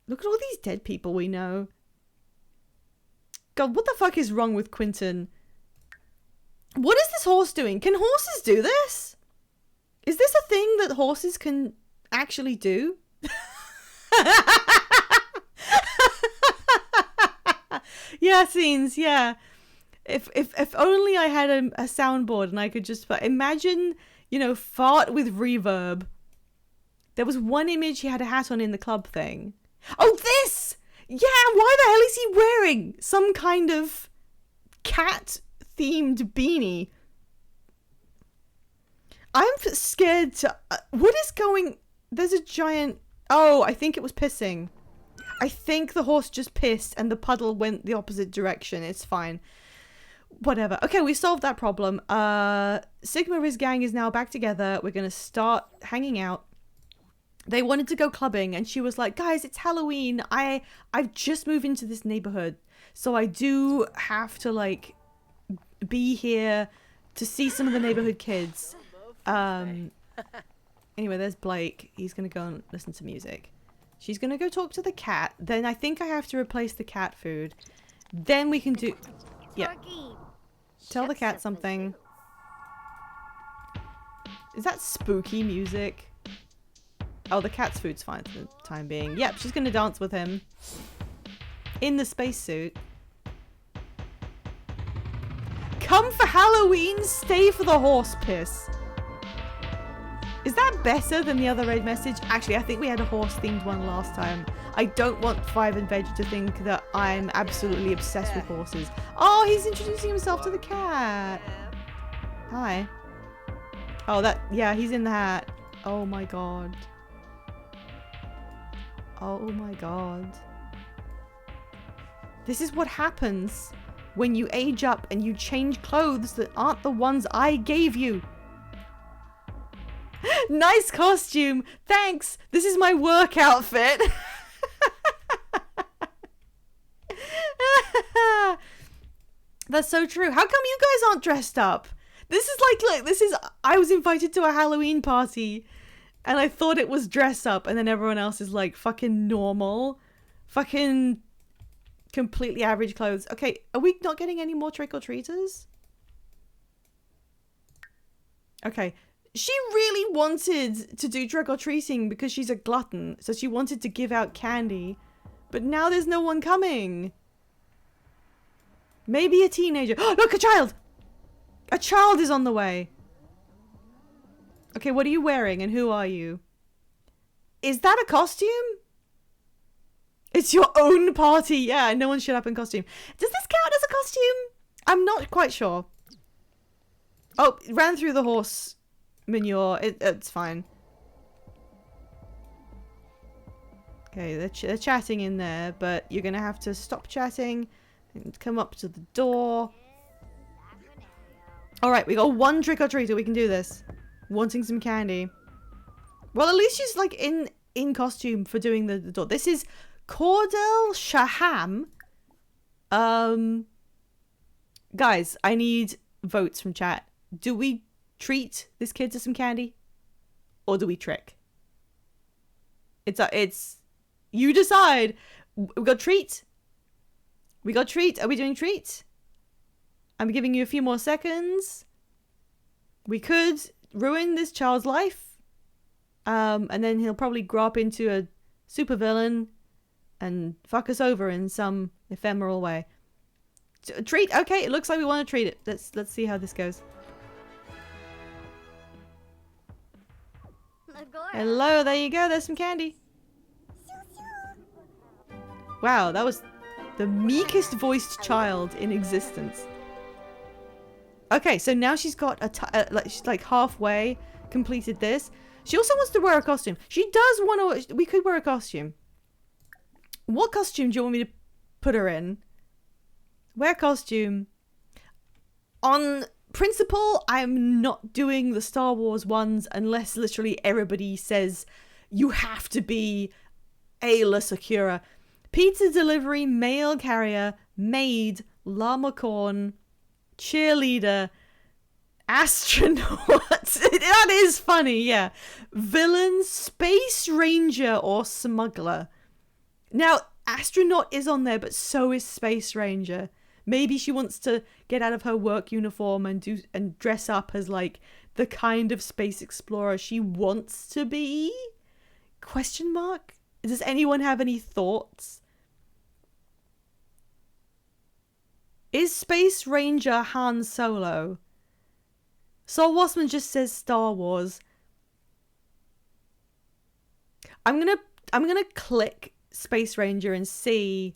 Look at all these dead people we know. God, what the fuck is wrong with Quentin? What is this horse doing? Can horses do this? Is this a thing that horses can actually do? Yeah, scenes, yeah. If only I had a soundboard and I could just imagine, you know, fart with reverb. There was one image he had a hat on in the club thing. Oh, this! Yeah, why the hell is he wearing some kind of cat-themed beanie? I'm scared to... what is going... There's a giant... Oh, I think it was pissing. I think the horse just pissed and the puddle went the opposite direction. It's fine. Whatever. Okay, we solved that problem. Sigma Riz gang is now back together. We're going to start hanging out. They wanted to go clubbing and she was like, guys, it's Halloween. I've just moved into this neighborhood. So I do have to like be here to see some of the neighborhood kids. Anyway, there's Blake. He's going to go and listen to music. She's going to go talk to the cat. Then I think I have to replace the cat food. Then we can do... Yeah. Tell the cat something. Is that spooky music? Oh, the cat's food's fine for the time being. Yep, she's going to dance with him. In the spacesuit. Come for Halloween, stay for the horse piss. Is that better than the other red message? Actually, I think we had a horse-themed one last time. I don't want Five and Veg to think that I'm absolutely obsessed with horses. Oh, he's introducing himself to the cat. Hi. Oh, that... Yeah, he's in the hat. Oh my god. Oh my god. This is what happens when you age up and you change clothes that aren't the ones I gave you. Nice costume. Thanks. This is my work outfit. That's so true. How come you guys aren't dressed up? This is like, this is, I was invited to a Halloween party and I thought it was dress up and then everyone else is like fucking normal. Fucking completely average clothes. Okay, are we not getting any more trick-or-treaters? Okay. She really wanted to do trick-or-treating because she's a glutton. So she wanted to give out candy. But now there's no one coming. Maybe a teenager. Oh, look, a child! A child is on the way. Okay, what are you wearing and who are you? Is that a costume? It's your own party. Yeah, no one showed up in costume. Does this count as a costume? I'm not quite sure. Oh, it ran through the horse manure. It's fine. Okay, they're chatting in there, but you're going to have to stop chatting and come up to the door. Alright, we got one trick-or-treater. We can do this. Wanting some candy. Well, at least she's like in costume for doing the door. This is Cordell Shaham. Guys, I need votes from chat. Do we treat this kid to some candy? Or do we trick? It's you decide. We got treat. We got treat. Are we doing treat? I'm giving you a few more seconds. We could ruin this child's life. And then he'll probably grow up into a supervillain and fuck us over in some ephemeral way. Treat. Okay, it looks like we want to treat it. Let's see how this goes. Hello, there you go. There's some candy. Wow, that was the meekest voiced child in existence. Okay, so now she's got she's like halfway completed this. She also wants to wear a costume. She does want to. We could wear a costume. What costume do you want me to put her in? Wear costume. On principle, I'm not doing the Star Wars ones unless literally everybody says you have to be Ayla Secura. Pizza delivery, mail carrier, maid, llama corn, cheerleader, astronaut. That is funny, yeah. Villain, space ranger, or smuggler. Now, astronaut is on there, but so is space ranger. Maybe she wants to get out of her work uniform and dress up as like the kind of space explorer she wants to be? Question mark? Does anyone have any thoughts? Is Space Ranger Han Solo? Saul Wassman just says Star Wars. I'm gonna click Space Ranger and see.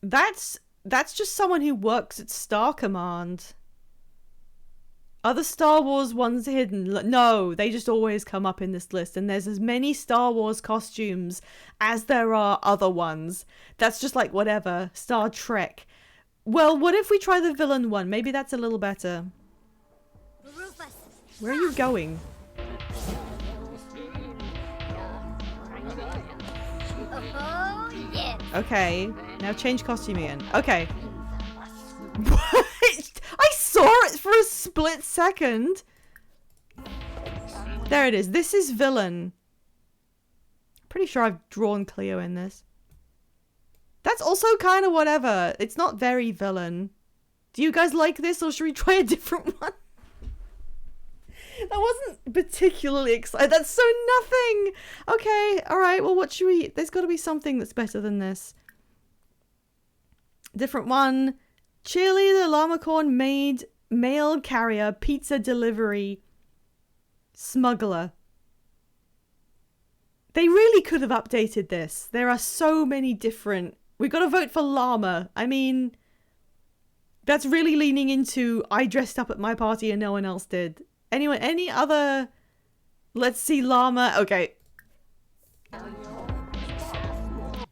That's just someone who works at Star Command. Are the Star Wars ones hidden? No, they just always come up in this list, and there's as many Star Wars costumes as there are other ones. That's just like whatever. Star Trek. Well, what if we try the villain one? Maybe that's a little better. Where are you going? Oh, yeah. Okay, now change costume again. Okay. What? I saw it for a split second. There it is. This is villain. Pretty sure I've drawn Cleo in this. That's also kind of whatever. It's not very villain. Do you guys like this, or should we try a different one? That wasn't particularly exciting. That's so nothing. Okay, alright, well what should we... There's got to be something that's better than this. Different one. Cheerleader, llama corn, maid, mail carrier, pizza delivery, smuggler. They really could have updated this. There are so many different... We've got to vote for llama. I mean... That's really leaning into I dressed up at my party and no one else did. Anyway, any other... Let's see, llama. Okay.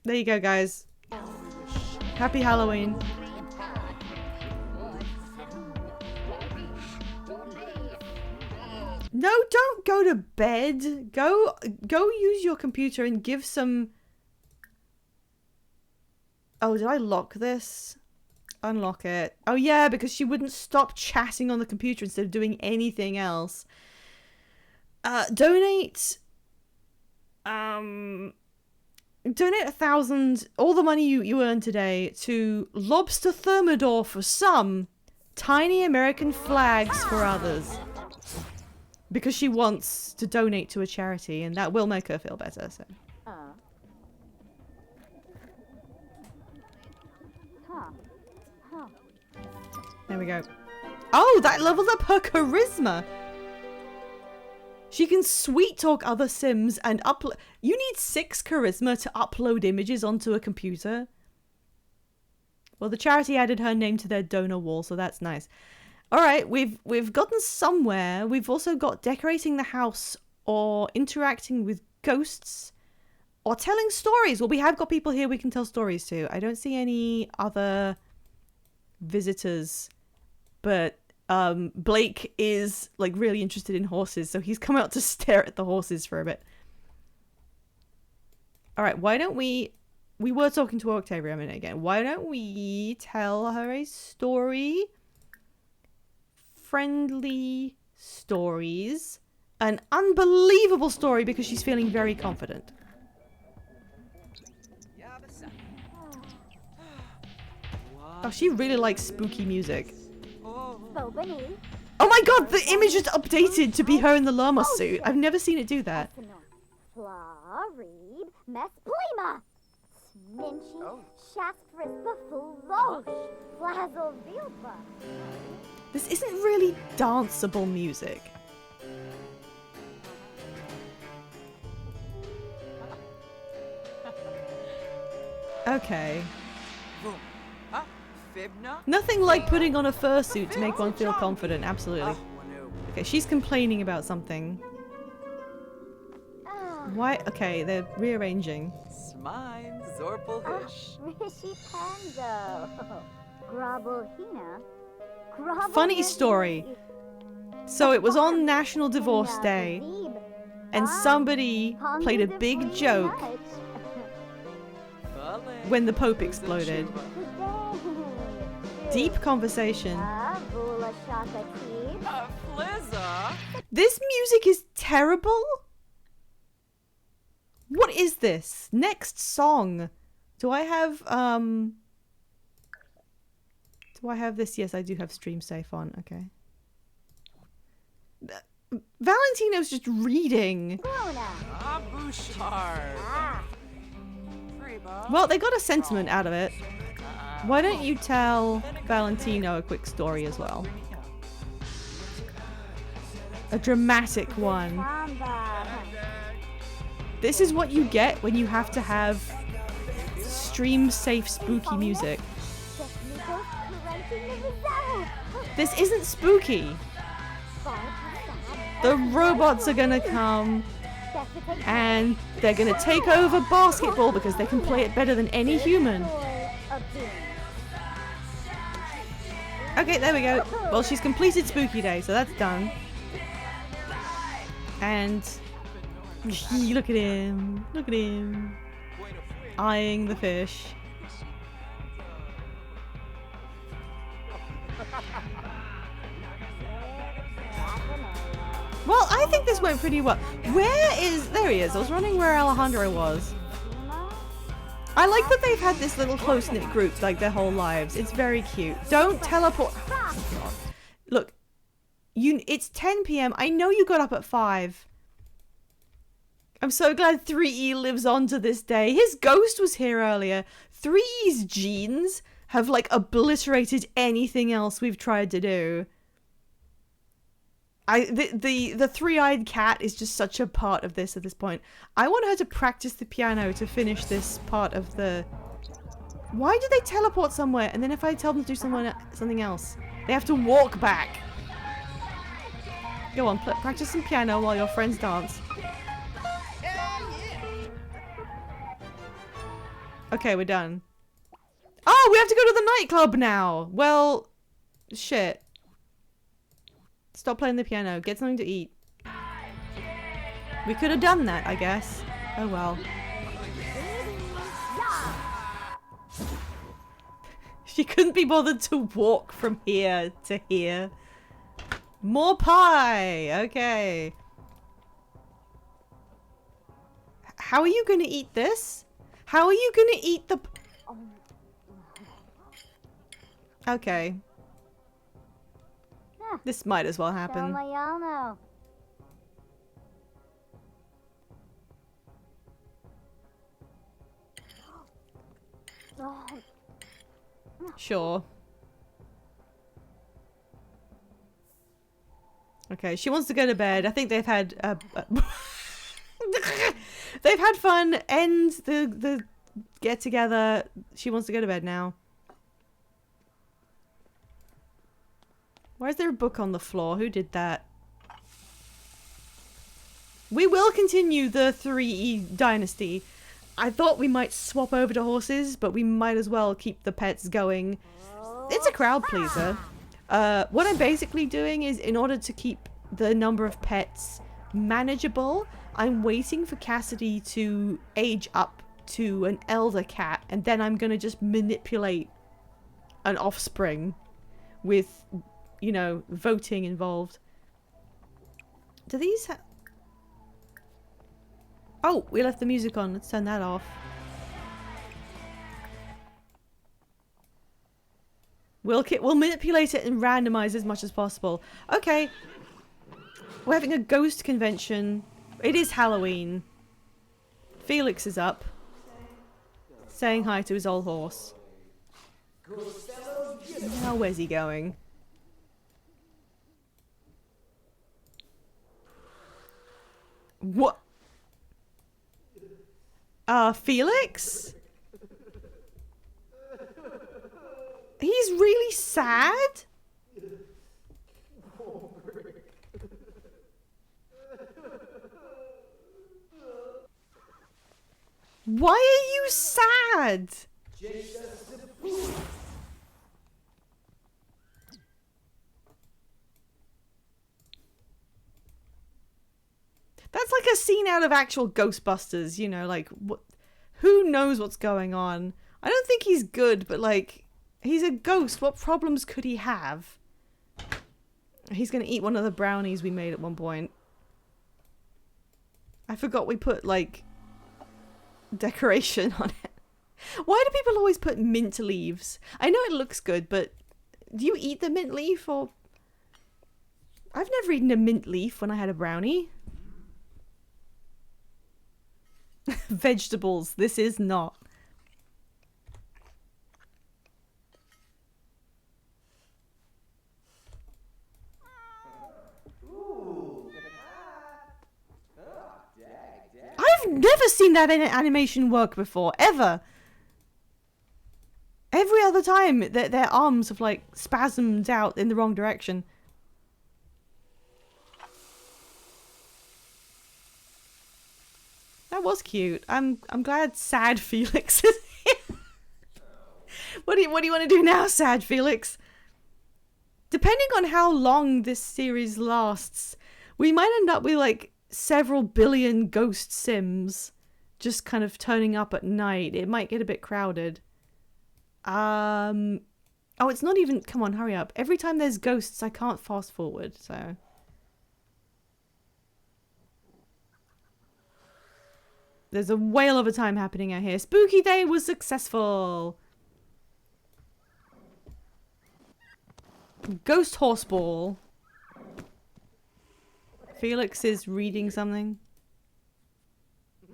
There you go, guys. Happy Halloween. No, don't go to bed. Go use your computer and give some... Oh, did I lock this? Unlock it. Oh yeah, because she wouldn't stop chatting on the computer instead of doing anything else. Donate 1,000, all the money you earn today, to Lobster Thermidor for some, Tiny American Flags for others. Because she wants to donate to a charity, and that will make her feel better, so. There we go. Oh, that leveled up her charisma! She can sweet talk other Sims and upload... You need 6 charisma to upload images onto a computer? Well, the charity added her name to their donor wall, so that's nice. Alright, we've gotten somewhere. We've also got decorating the house, or interacting with ghosts, or telling stories. Well, we have got people here we can tell stories to. I don't see any other visitors, but Blake is like really interested in horses, so he's come out to stare at the horses for a bit. Alright, why don't we were talking to Octavia a minute ago. Why don't we tell her a story? Friendly stories. An unbelievable story because she's feeling very confident. Oh, she really likes spooky music. Oh my god, the image is updated to be her in the llama suit. I've never seen it do that. This isn't really danceable music. Okay. Nothing like putting on a fursuit to make one feel confident, absolutely. Okay, she's complaining about something. Why? Okay, they're rearranging. Smine, Zorpelhish. Rishi Panzo. Grabohina. Funny story. So it was on National Divorce Day, and somebody played a big joke when the Pope exploded. Deep conversation. This music is terrible? What is this? Next song. Do I have this? Yes, I do have Stream Safe on. Okay. Valentino's just reading. Well, they got a sentiment out of it. Why don't you tell Valentino a quick story as well? A dramatic one. This is what you get when you have to have stream safe spooky music. This isn't spooky. The robots are gonna come and they're gonna take over basketball because they can play it better than any human. Okay, there we go. Well, she's completed Spooky Day, so that's done. And look at him. Look at him. Eyeing the fish. Well, I think this went pretty well. There he is. I was running where Alejandro was. I like that they've had this little close-knit group like their whole lives. It's very cute. Don't teleport. Oh, God. Look, it's 10 p.m. I know you got up at 5. I'm so glad 3E lives on to this day. His ghost was here earlier. 3E's genes have like obliterated anything else we've tried to do. The three-eyed cat is just such a part of this at this point. I want her to practice the piano to finish this part of the... Why do they teleport somewhere? And then if I tell them to do something else, they have to walk back. Go on, practice some piano while your friends dance. Okay, we're done. Oh, we have to go to the nightclub now. Well, shit. Stop playing the piano. Get something to eat. We could have done that, I guess. Oh well. She couldn't be bothered to walk from here to here. More pie! Okay. How are you gonna eat this? How are you gonna eat the... Okay. This might as well happen. Sure. Okay, she wants to go to bed. I think they've had they've had fun. End the get together. She wants to go to bed now. Why is there a book on the floor? Who did that? We will continue the 3E dynasty. I thought we might swap over to horses, but we might as well keep the pets going. It's a crowd pleaser. What I'm basically doing is, in order to keep the number of pets manageable, I'm waiting for Cassidy to age up to an elder cat, and then I'm gonna just manipulate an offspring with... you know, voting involved. Do these have... Oh, we left the music on. Let's turn that off. We'll manipulate it and randomize as much as possible. Okay. We're having a ghost convention. It is Halloween. Felix is up. Saying hi to his old horse. Now where's he going? What? Felix? He's really sad? Why are you sad? That's like a scene out of actual Ghostbusters, you know, like, what? Who knows what's going on? I don't think he's good, but like, he's a ghost. What problems could he have? He's gonna eat one of the brownies we made at one point. I forgot we put, like, decoration on it. Why do people always put mint leaves? I know it looks good, but do you eat the mint leaf or... I've never eaten a mint leaf when I had a brownie. Vegetables. This is not. I've never seen that in animation work before, ever. Every other time, their arms have like spasmed out in the wrong direction. That was cute. I'm glad sad Felix is here. What do you want to do now, sad Felix? Depending on how long this series lasts, we might end up with like several billion ghost sims just kind of turning up at night. It might get a bit crowded. Oh, it's not even... Come on, hurry up. Every time there's ghosts, I can't fast forward, so... There's a whale of a time happening out here. Spooky Day was successful. Ghost Horseball. Felix is reading something.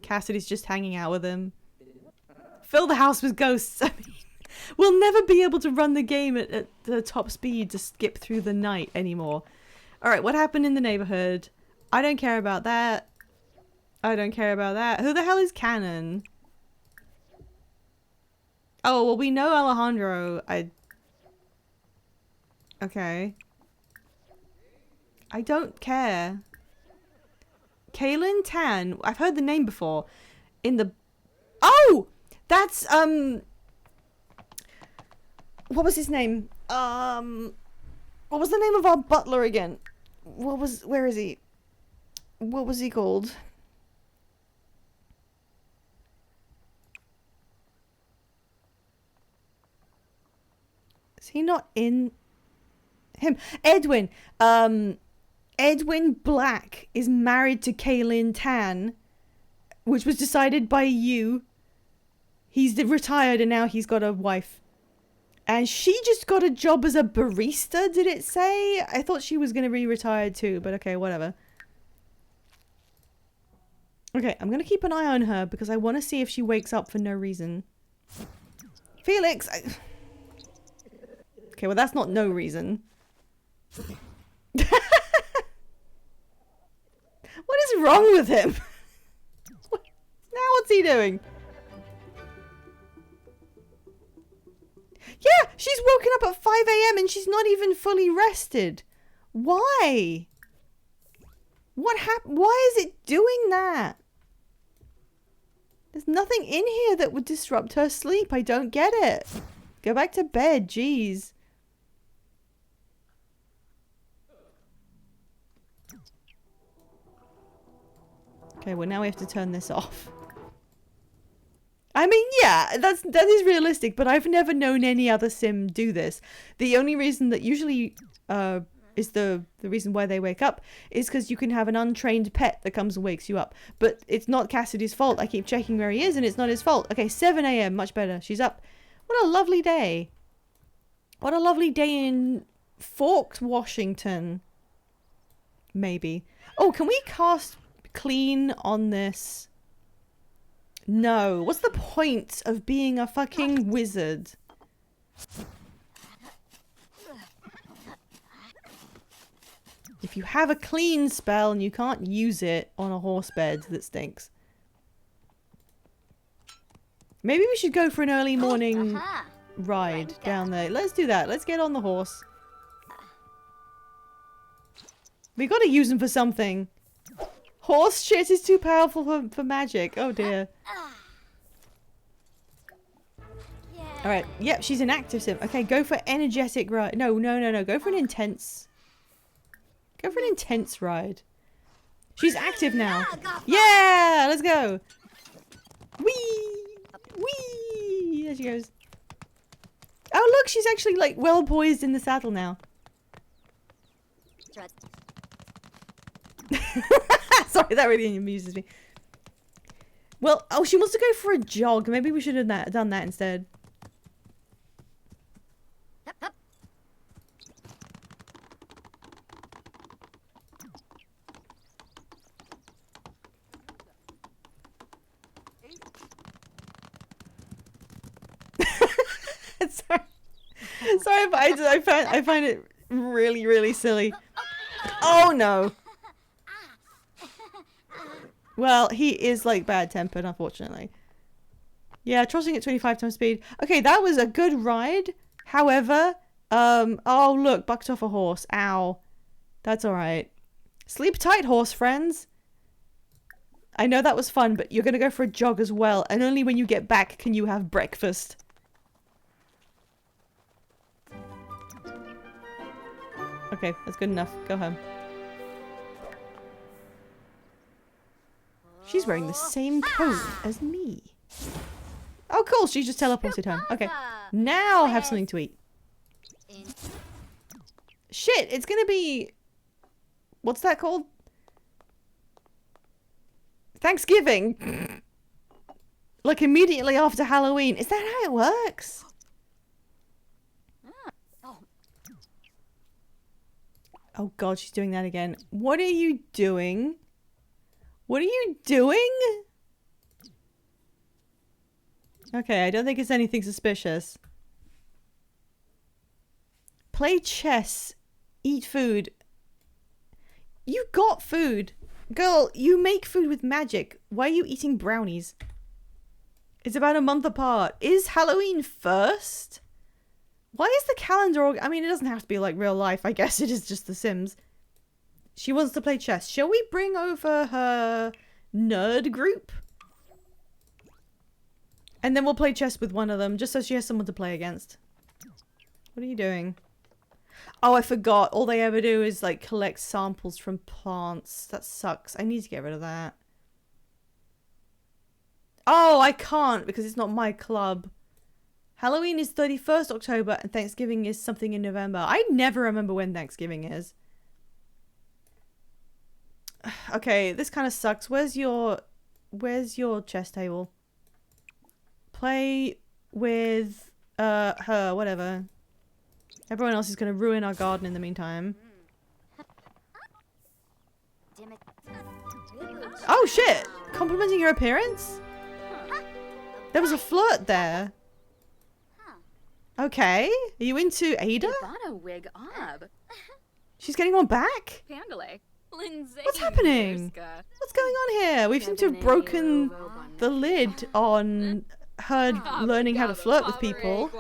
Cassidy's just hanging out with him. Fill the house with ghosts. I mean, we'll never be able to run the game at the top speed to skip through the night anymore. Alright, what happened in the neighborhood? I don't care about that. I don't care about that. Who the hell is Cannon? Oh, well, we know Alejandro. Okay. I don't care. Kaylin Tan. I've heard the name before. In the... Oh! That's, what was his name? What was the name of our butler again? Where is he? What was he called? Is he not in him? Edwin. Edwin Black is married to Kaylin Tan, which was decided by you. He's retired and now he's got a wife. And she just got a job as a barista, did it say? I thought she was going to be retired too, but okay, whatever. Okay, I'm going to keep an eye on her because I want to see if she wakes up for no reason. Felix! Okay, well that's not no reason. What is wrong with him? Now what's he doing? Yeah, she's woken up at 5 AM and she's not even fully rested. Why? What happened? Why is it doing that? There's nothing in here that would disrupt her sleep. I don't get it. Go back to bed, jeez. Okay, well now we have to turn this off. I mean, yeah, that is realistic, but I've never known any other sim do this. The only reason that usually is the reason why they wake up is because you can have an untrained pet that comes and wakes you up. But it's not Cassidy's fault. I keep checking where he is and it's not his fault. Okay, 7 AM, much better. She's up. What a lovely day. What a lovely day in Forks, Washington. Maybe. Oh, can we cast clean on this? No. What's the point of being a fucking wizard? If you have a clean spell and you can't use it on a horse bed, that stinks. Maybe we should go for an early morning Aha. ride down there. Let's do that. Let's get on the horse. We gotta use them for something. Horse shit is too powerful for magic. Oh dear. Yeah. Alright, yep, she's an active sim. Okay, go for energetic ride. No. Go for an intense. Go for an intense ride. She's active now. Yeah, let's go. Whee! Whee! There she goes. Oh look, she's actually like well poised in the saddle now. Sorry, that really amuses me. Well, oh, she wants to go for a jog. Maybe we should have done that instead. Hup, hup. Sorry, sorry, but I find it really, really silly. Oh no. Well, he is like bad-tempered, unfortunately. Yeah, trotting at 25 times speed. Okay, that was a good ride. However, oh look, bucked off a horse. Ow. That's alright. Sleep tight, horse friends. I know that was fun, but you're gonna go for a jog as well, and only when you get back can you have breakfast. Okay, that's good enough. Go home. She's wearing the same coat as me. Oh, cool. She just teleported home. Okay. Now I'll have something to eat. Shit, it's gonna be... What's that called? Thanksgiving. Like immediately after Halloween. Is that how it works? Oh god, she's doing that again. What are you doing? What are you doing? Okay, I don't think it's anything suspicious. Play chess. Eat food. You got food. Girl, you make food with magic. Why are you eating brownies? It's about a month apart. Is Halloween first? Why is the calendar... I mean, it doesn't have to be like real life. I guess it is just The Sims. She wants to play chess. Shall we bring over her nerd group? And then we'll play chess with one of them, just so she has someone to play against. What are you doing? Oh, I forgot. All they ever do is, like, collect samples from plants. That sucks. I need to get rid of that. Oh, I can't because it's not my club. Halloween is 31st October and Thanksgiving is something in November. I never remember when Thanksgiving is. Okay, this kind of sucks. Where's your chess table? Play with her, whatever. Everyone else is going to ruin our garden in the meantime. Oh shit! Complimenting your appearance? There was a flirt there. Okay. Are you into Ada? Ivana wig ob. She's getting one back? Pandale. Lindsay. What's happening? What's going on here? We seem to have broken the lid on her learning how to flirt with people.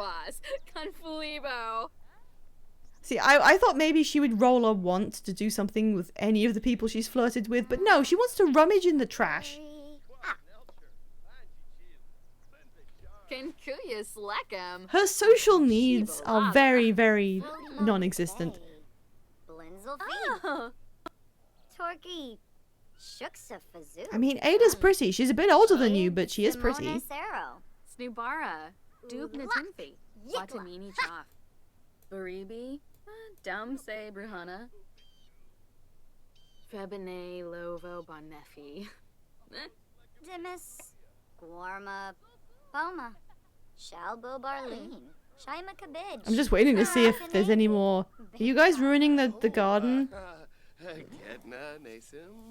See, I thought maybe she would roll a want to do something with any of the people she's flirted with, but no, she wants to rummage in the trash. Her social needs are very, very non-existent. Oh. Torky Shuksa Fazoo. I mean, Ada's pretty. She's a bit older than you, but she is pretty. Snubara. Dubna Timfi. Watamini Chaf. Baribi. Dum Se Bruhana. Febine Lovo Bonefi. Dimis. Guarma. Boma. Shalbo Barleen. Shaima Kabij. I'm just waiting to see if there's any more. Are you guys ruining the garden?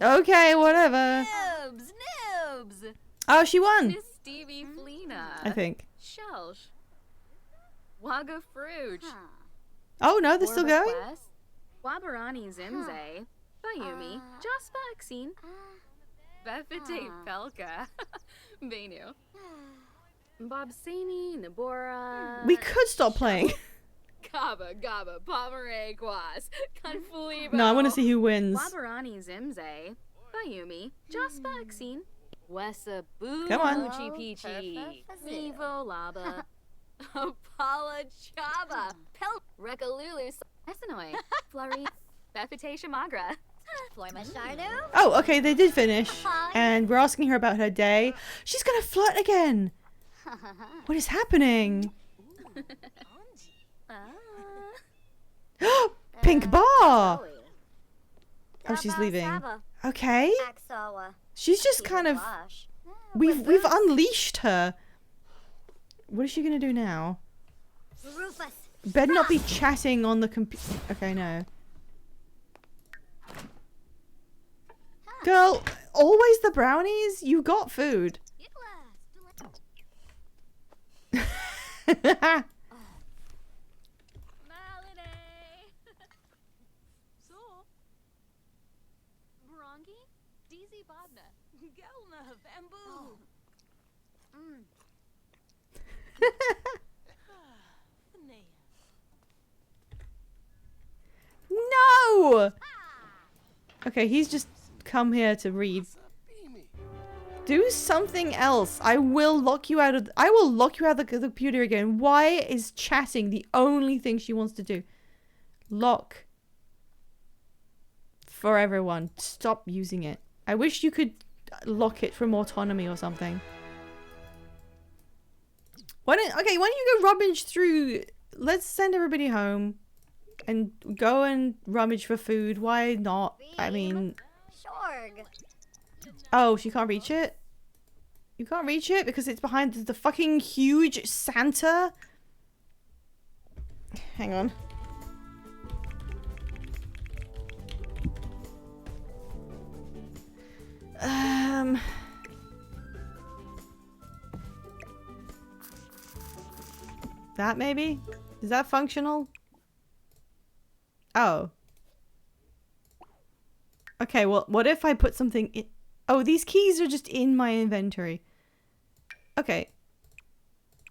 Okay, whatever. Nibs. Oh, she won. Miss Stevie Flina. I think. Shelsh. Waga Fruge. Oh no, they're still going? Wabarani Zimze. Bayumi. Jaspa Aksin. Befite Pelka. Benu. Bobsani Nabora. We could stop playing. Gaba Gaba Pomeray Kwas. Kanfuli. No, I want to see who wins. Wabarani Zimze. Bayumi. Jaspa Aksin. Wesa Boo. Come on. Uchi Peachy. Perfect. Vivo Laba. Apala Chaba. Pel. Rekalulu. Esanoy. Flurry. Befite Shamagra. Floima Shardu. Oh, okay, they did finish. And we're asking her about her day. She's gonna flirt again. What is happening? Pink bar. Oh, she's leaving. Okay. Aksawa. She's just kind of we've unleashed her. What is she gonna do now? Rufus. Better not be chatting on the computer. Okay, no. Girl, always the brownies? You got food. Malade. So. Brongi. DZ Bodna. Gelna Bamboo. No! Okay, he's just come here to read. Do something else. I will lock you out of the computer again. Why is chatting the only thing she wants to do? Lock. For everyone. Stop using it. I wish you could lock it from autonomy or something. Why don't you go rummage through? Let's send everybody home and go and rummage for food. Why not? I mean, Shorg. oh, she can't reach it? You can't reach it because it's behind the fucking huge Santa? Hang on. That maybe? Is that functional? Oh. Okay, well, what if I put something in... Oh, these keys are just in my inventory. Okay.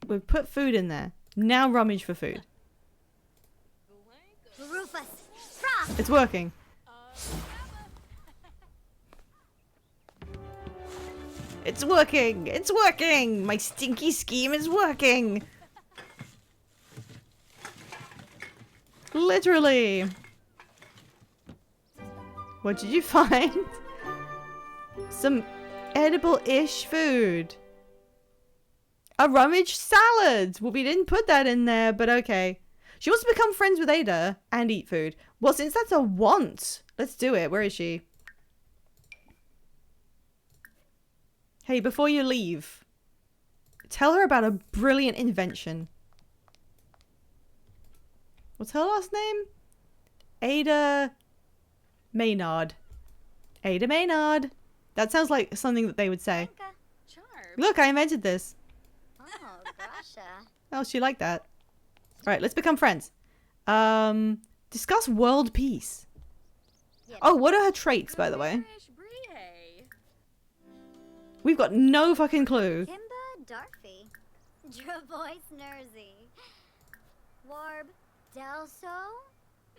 We've put food in there. Now rummage for food. Rufus. Fra. It's working. It's working! It's working! My stinky scheme is working! Literally! What did you find? Some edible-ish food. A rummage salad! Well, we didn't put that in there, but okay. She wants to become friends with Ada and eat food. Well, since that's a want, let's do it. Where is she? Hey, before you leave, tell her about a brilliant invention. What's her last name? Ada Maynard. Ada Maynard. That sounds like something that they would say. Charm. Look, I invented this. Oh, gotcha. Oh, she liked that. Right, let's become friends. Discuss world peace. Oh, what are her traits, by the way? Irish Brie. We've got no fucking clue. Kimba Darfy. Dravois Nersey. Warb Delso.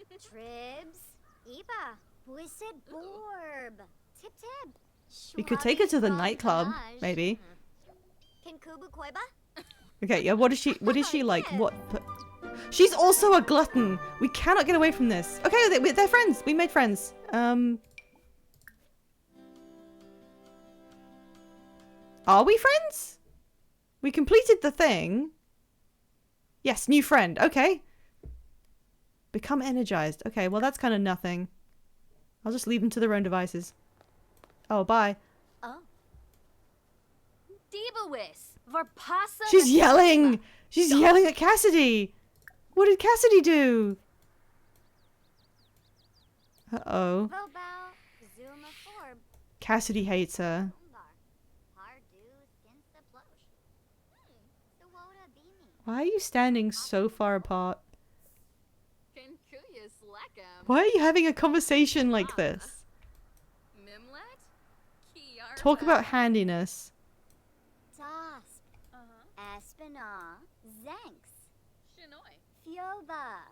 Tribs. Eva. Wisset Borb. Tip Tip. We could take her to the Schwabi nightclub, Fromage. maybe. Kinkubu Koiba. Okay, yeah, what is she like? What? She's also a glutton. We cannot get away from this. Okay, they're friends. We made friends. Are we friends? We completed the thing. Yes, new friend. Okay. Become energized. Okay, well, that's kind of nothing. I'll just leave them to their own devices. Oh, bye. Oh. Divawis. Varpasa. She's yelling! She's yelling at Cassidy! What did Cassidy do? Uh-oh. Vobal. Zuma Forb. Cassidy hates her. Umbar. Hardu Skinsta Plosh. Sawota Beanie. Why are you standing so far apart? Kinkuyas Lekam. Why are you having a conversation like this? Mimlet? Kiarva. Talk about handiness. Tasp. Uh-huh. Espina. Zenks. Shinoi. Fioba.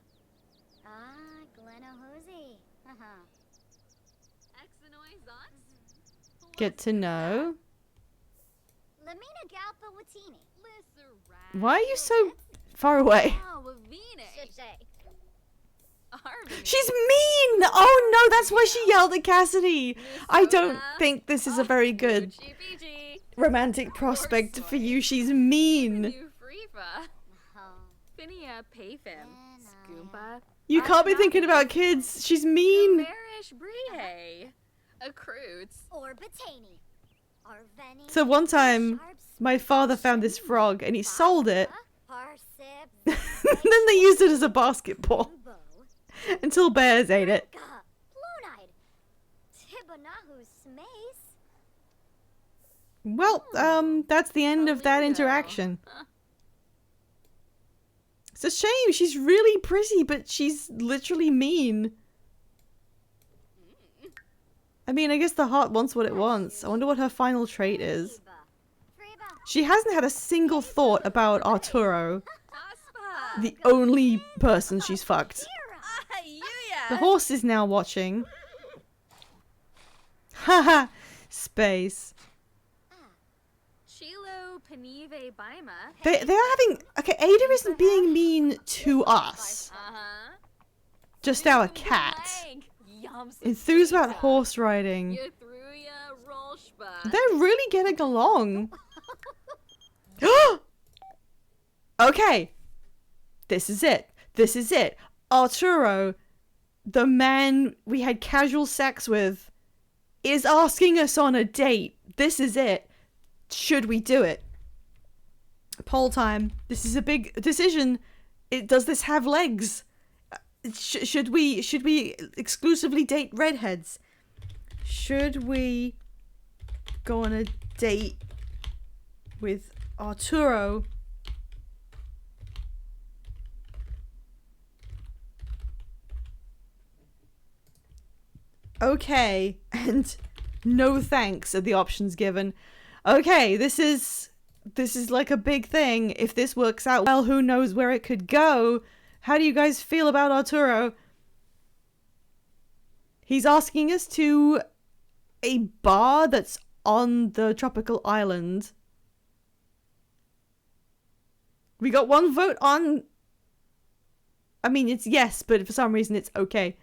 Ah, Glenahosi. Haha. Exenoi Zot? Get to know. Lamina Galpa Watini. Why are you so far away? Oh, Wavine. Shay. Arvine. She's mean! Oh no, that's why she yelled at Cassidy. I don't think this is a very good Uchi Fiji. romantic prospect for you. She's mean. New Freefa. Oh. Finia Payfim. Scoompa. You can't be thinking about kids. She's mean. Marish Brihe. Accruits. Orbatani. Arveni. So one time, my father found this frog and he sold it. Parsip. Then they used it as a basketball Bo. until bears ate it. Plunide. Tibanahu Smace. Well, that's the end of that Toledo. interaction. It's a shame. She's really pretty, but she's literally mean. I mean, I guess the heart wants what it wants. I wonder what her final trait is. Freba. She hasn't had a single thought about Arturo, Aspa. the only person she's fucked. Ah, Yuya. The horse is now watching. Haha, space. Chilo Panive Baima. They are having... Okay, Ada isn't being mean to us. Uh-huh. Just our cat. Enthused about horse riding. Yathruya Rolshba. They're really getting along. Okay. This is it. This is it. Arturo, the man we had casual sex with, is asking us on a date. This is it. Should we do it? Poll time. This is a big decision. Does this have legs? Should we exclusively date redheads? Should we go on a date with Arturo? Okay, and no thanks are the options given. Okay, this is like a big thing. If this works out well, who knows where it could go? How do you guys feel about Arturo? He's asking us to a bar that's on the tropical island. We got one vote on... I mean, it's yes, but for some reason it's okay.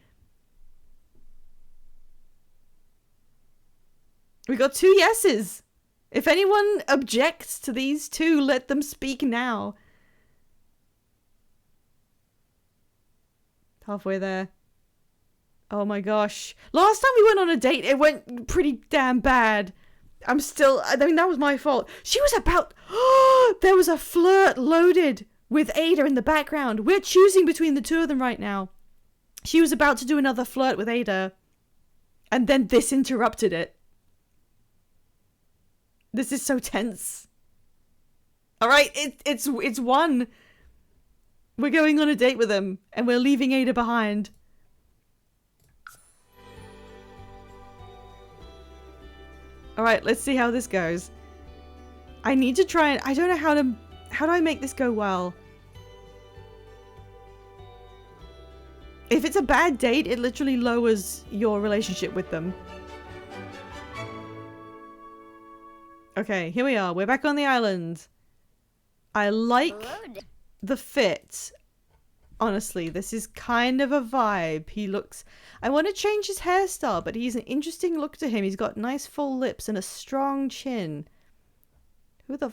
We got 2 yeses. If anyone objects to these 2, let them speak now. Halfway there. Oh my gosh. Last time we went on a date, it went pretty damn bad. I mean, that was my fault. She was about... There was a flirt loaded with Ada in the background. We're choosing between the 2 of them right now. She was about to do another flirt with Ada. And then this interrupted it. This is so tense. Alright, it's one. We're going on a date with him, and we're leaving Ada behind. Alright, let's see how this goes. I need to try and... I don't know how do I make this go well? If it's a bad date, it literally lowers your relationship with them. Okay, here we are. We're back on the island. I like the fit. Honestly, this is kind of a vibe. He looks... I want to change his hairstyle, but he's an interesting look to him. He's got nice full lips and a strong chin. Who the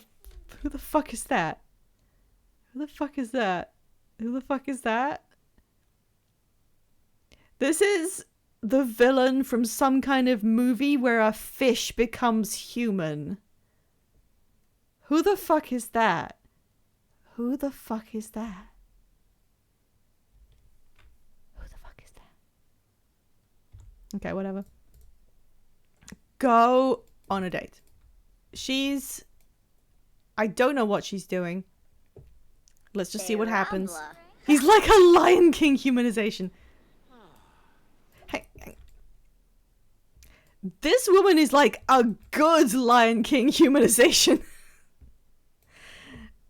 fuck is that? Who the fuck is that? Who the fuck is that? This is the villain from some kind of movie where a fish becomes human. Who the fuck is that? Who the fuck is that? Who the fuck is that? Okay, whatever. Go on a date. I don't know what she's doing. Let's just see what happens. He's like a Lion King humanization. This woman is like a good Lion King humanization.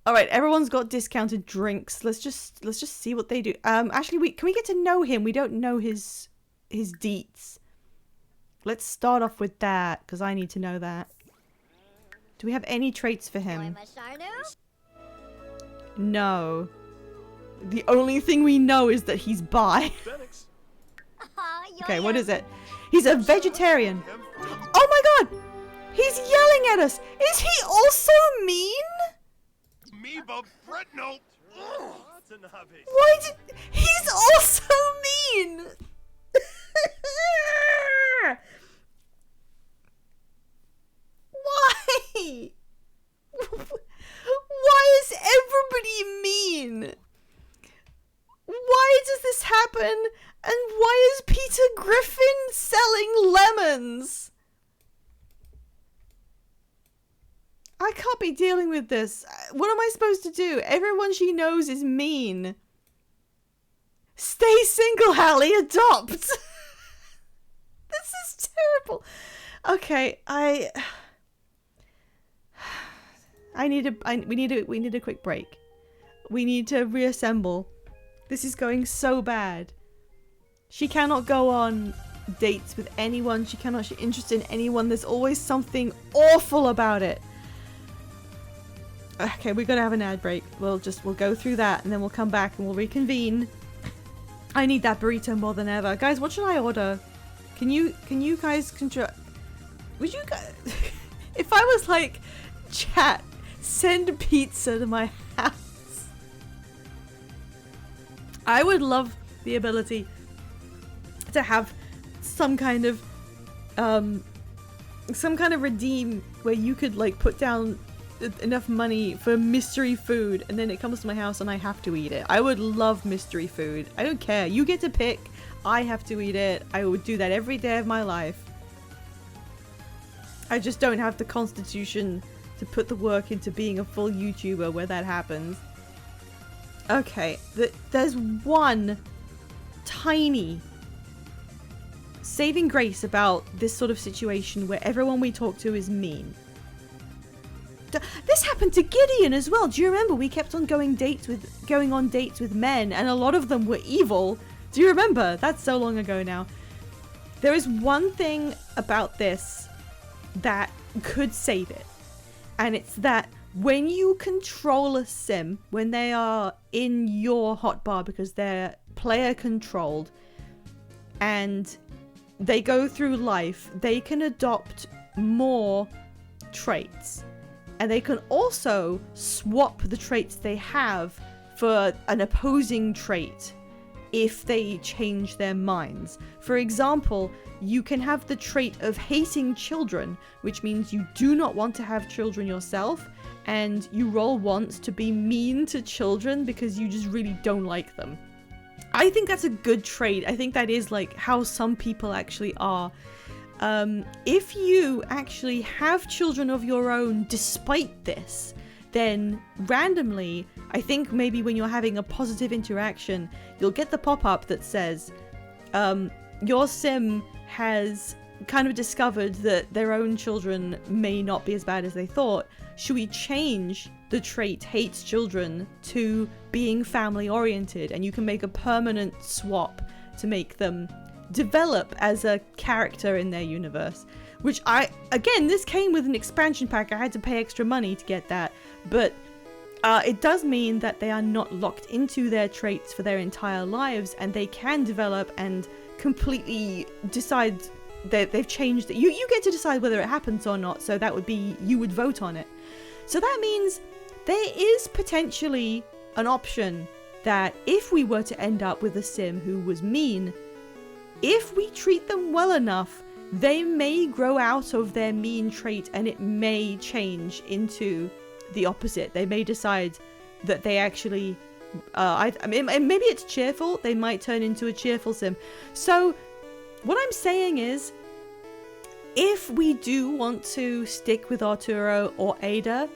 All right, everyone's got discounted drinks. Let's just see what they do. Actually, can we get to know him? We don't know his deets. Let's start off with that because I need to know that. Do we have any traits for him? No. The only thing we know is that he's bi. Okay, what is it? He's a vegetarian. Oh my god! He's yelling at us! Is he also mean? Me, Bob Fretno. Why did... He's also mean! Why? Why is everybody mean? Why does this happen? And why is Peter Griffin selling lemons? I can't be dealing with this. What am I supposed to do? Everyone she knows is mean. Stay single, Hallie. Adopt. This is terrible. Okay, we need a quick break. We need to reassemble. This is going so bad. She cannot go on dates with anyone. She cannot be interested in anyone. There's always something awful about it. Okay, we're gonna have an ad break. We'll go through that and then we'll come back and we'll reconvene. I need that burrito more than ever. Guys, what should I order? Can you guys would you guys if I was like, chat, send pizza to my house. I would love the ability to have some kind of redeem where you could like put down enough money for mystery food and then it comes to my house and I have to eat it. I would love mystery food. I don't care. You get to pick. I have to eat it. I would do that every day of my life. I just don't have the constitution to put the work into being a full YouTuber where that happens. Okay, there's one tiny saving grace about this sort of situation where everyone we talk to is mean. This happened to Gideon as well. Do you remember we kept on going on dates with men and a lot of them were evil? Do you remember? That's so long ago now. There is one thing about this that could save it. And it's that when you control a sim, when they are in your hotbar because they're player controlled and they go through life, they can adopt more traits. And they can also swap the traits they have for an opposing trait if they change their minds. For example, you can have the trait of hating children, which means you do not want to have children yourself, and you roll once to be mean to children because you just really don't like them. I think that's a good trait. I think that is like how some people actually are. If you actually have children of your own despite this, then randomly, I think maybe when you're having a positive interaction, you'll get the pop-up that says, your sim has kind of discovered that their own children may not be as bad as they thought. Should we change the trait hates children to being family oriented? And you can make a permanent swap to make them develop as a character in their universe, which again, this came with an expansion pack. I had to pay extra money to get that, but it does mean that they are not locked into their traits for their entire lives, and they can develop and completely decide that they've changed it. You get to decide whether it happens or not, so that would be, you would vote on it. So that means there is potentially an option that if we were to end up with a sim who was mean, if we treat them well enough, they may grow out of their mean trait and it may change into the opposite. They may decide that they actually, I mean, maybe it's cheerful. They might turn into a cheerful sim. So what I'm saying is, if we do want to stick with Arturo or Ada,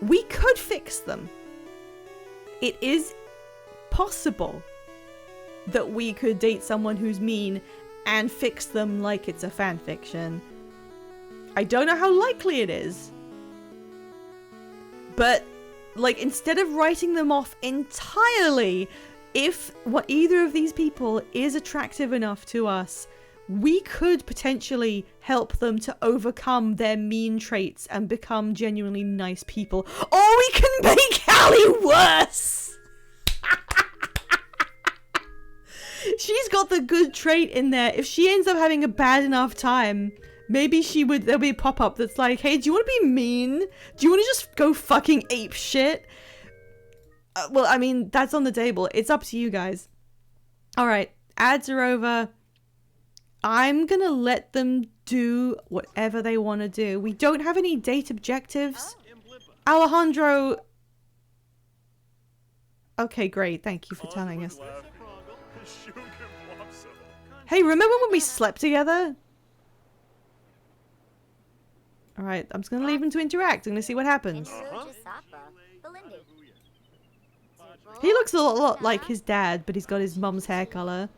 we could fix them. It is possible that we could date someone who's mean and fix them like it's a fan fiction. I don't know how likely it is. But, like, instead of writing them off entirely, if either of these people is attractive enough to us, we could potentially help them to overcome their mean traits and become genuinely nice people. Or we can make Allie worse! She's got the good trait in there. If she ends up having a bad enough time, maybe there'll be a pop-up that's like, hey, do you want to be mean? Do you want to just go fucking ape shit? Well, I mean, that's on the table. It's up to you guys. Alright, ads are over. I'm gonna let them do whatever they want to do. We don't have any date objectives. Alejandro... Okay, great. Thank you for telling us. Hey, remember when we slept together? Alright, I'm just gonna leave him to interact. I'm gonna see what happens. He looks a lot like his dad, but he's got his mum's hair color.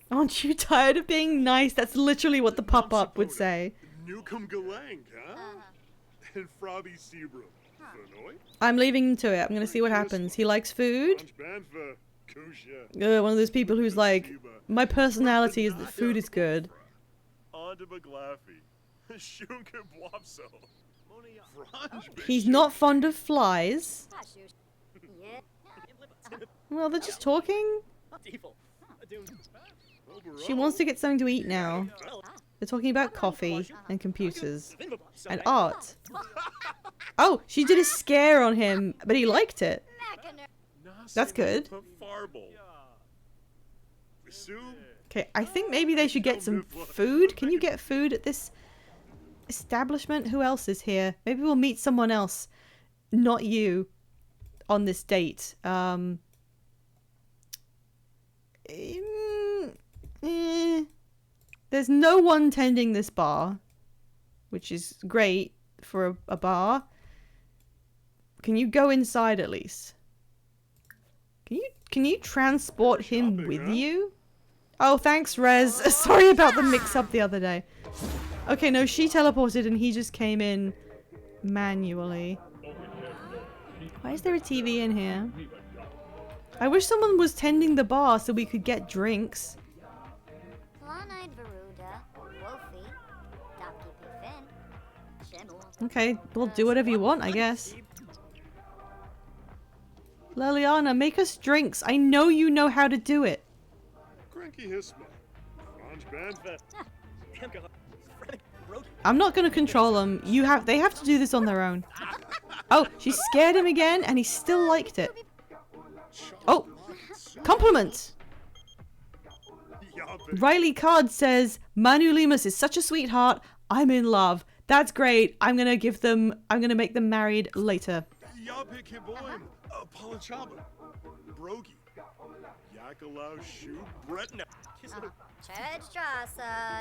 Aren't you tired of being nice? That's literally what the pop-up would say. Newcomb Galang, huh? And Frobby Seabrook. I'm leaving him to it. I'm gonna see what happens. He likes food. One of those people who's like, my personality is that food is good. He's not fond of flies. Well, they're just talking. She wants to get something to eat now. They're talking about coffee and computers and art. Oh, she did a scare on him, but he liked it. That's good. Okay, I think maybe they should get some food. Can you get food at this establishment? Who else is here? Maybe we'll meet someone else, not you, on this date. There's no one tending this bar, which is great for a bar. Can you go inside at least? Can you transport him with you? Oh, thanks, Rez. Sorry about the mix-up the other day. Okay, no, she teleported and he just came in manually. Why is there a TV in here? I wish someone was tending the bar so we could get drinks. Okay, well, do whatever you want, I guess. Liliana, make us drinks. I know you know how to do it. I'm not gonna control them. They have to do this on their own. Oh, she scared him again and he still liked it. Oh, compliment. Riley Card says, Manu Lemus is such a sweetheart. I'm in love. That's great. I'm gonna make them married later.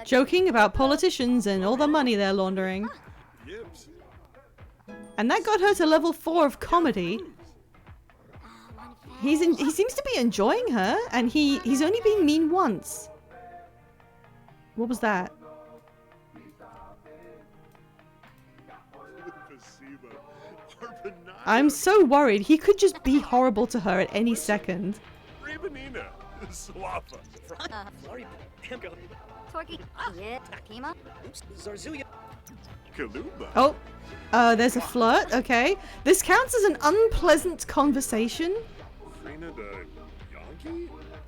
Joking about politicians and all the money they're laundering. And that got her to level 4 of comedy. He seems to be enjoying her, and he's only been mean once. What was that? I'm so worried. He could just be horrible to her at any second. Oh, there's a flirt. Okay. This counts as an unpleasant conversation.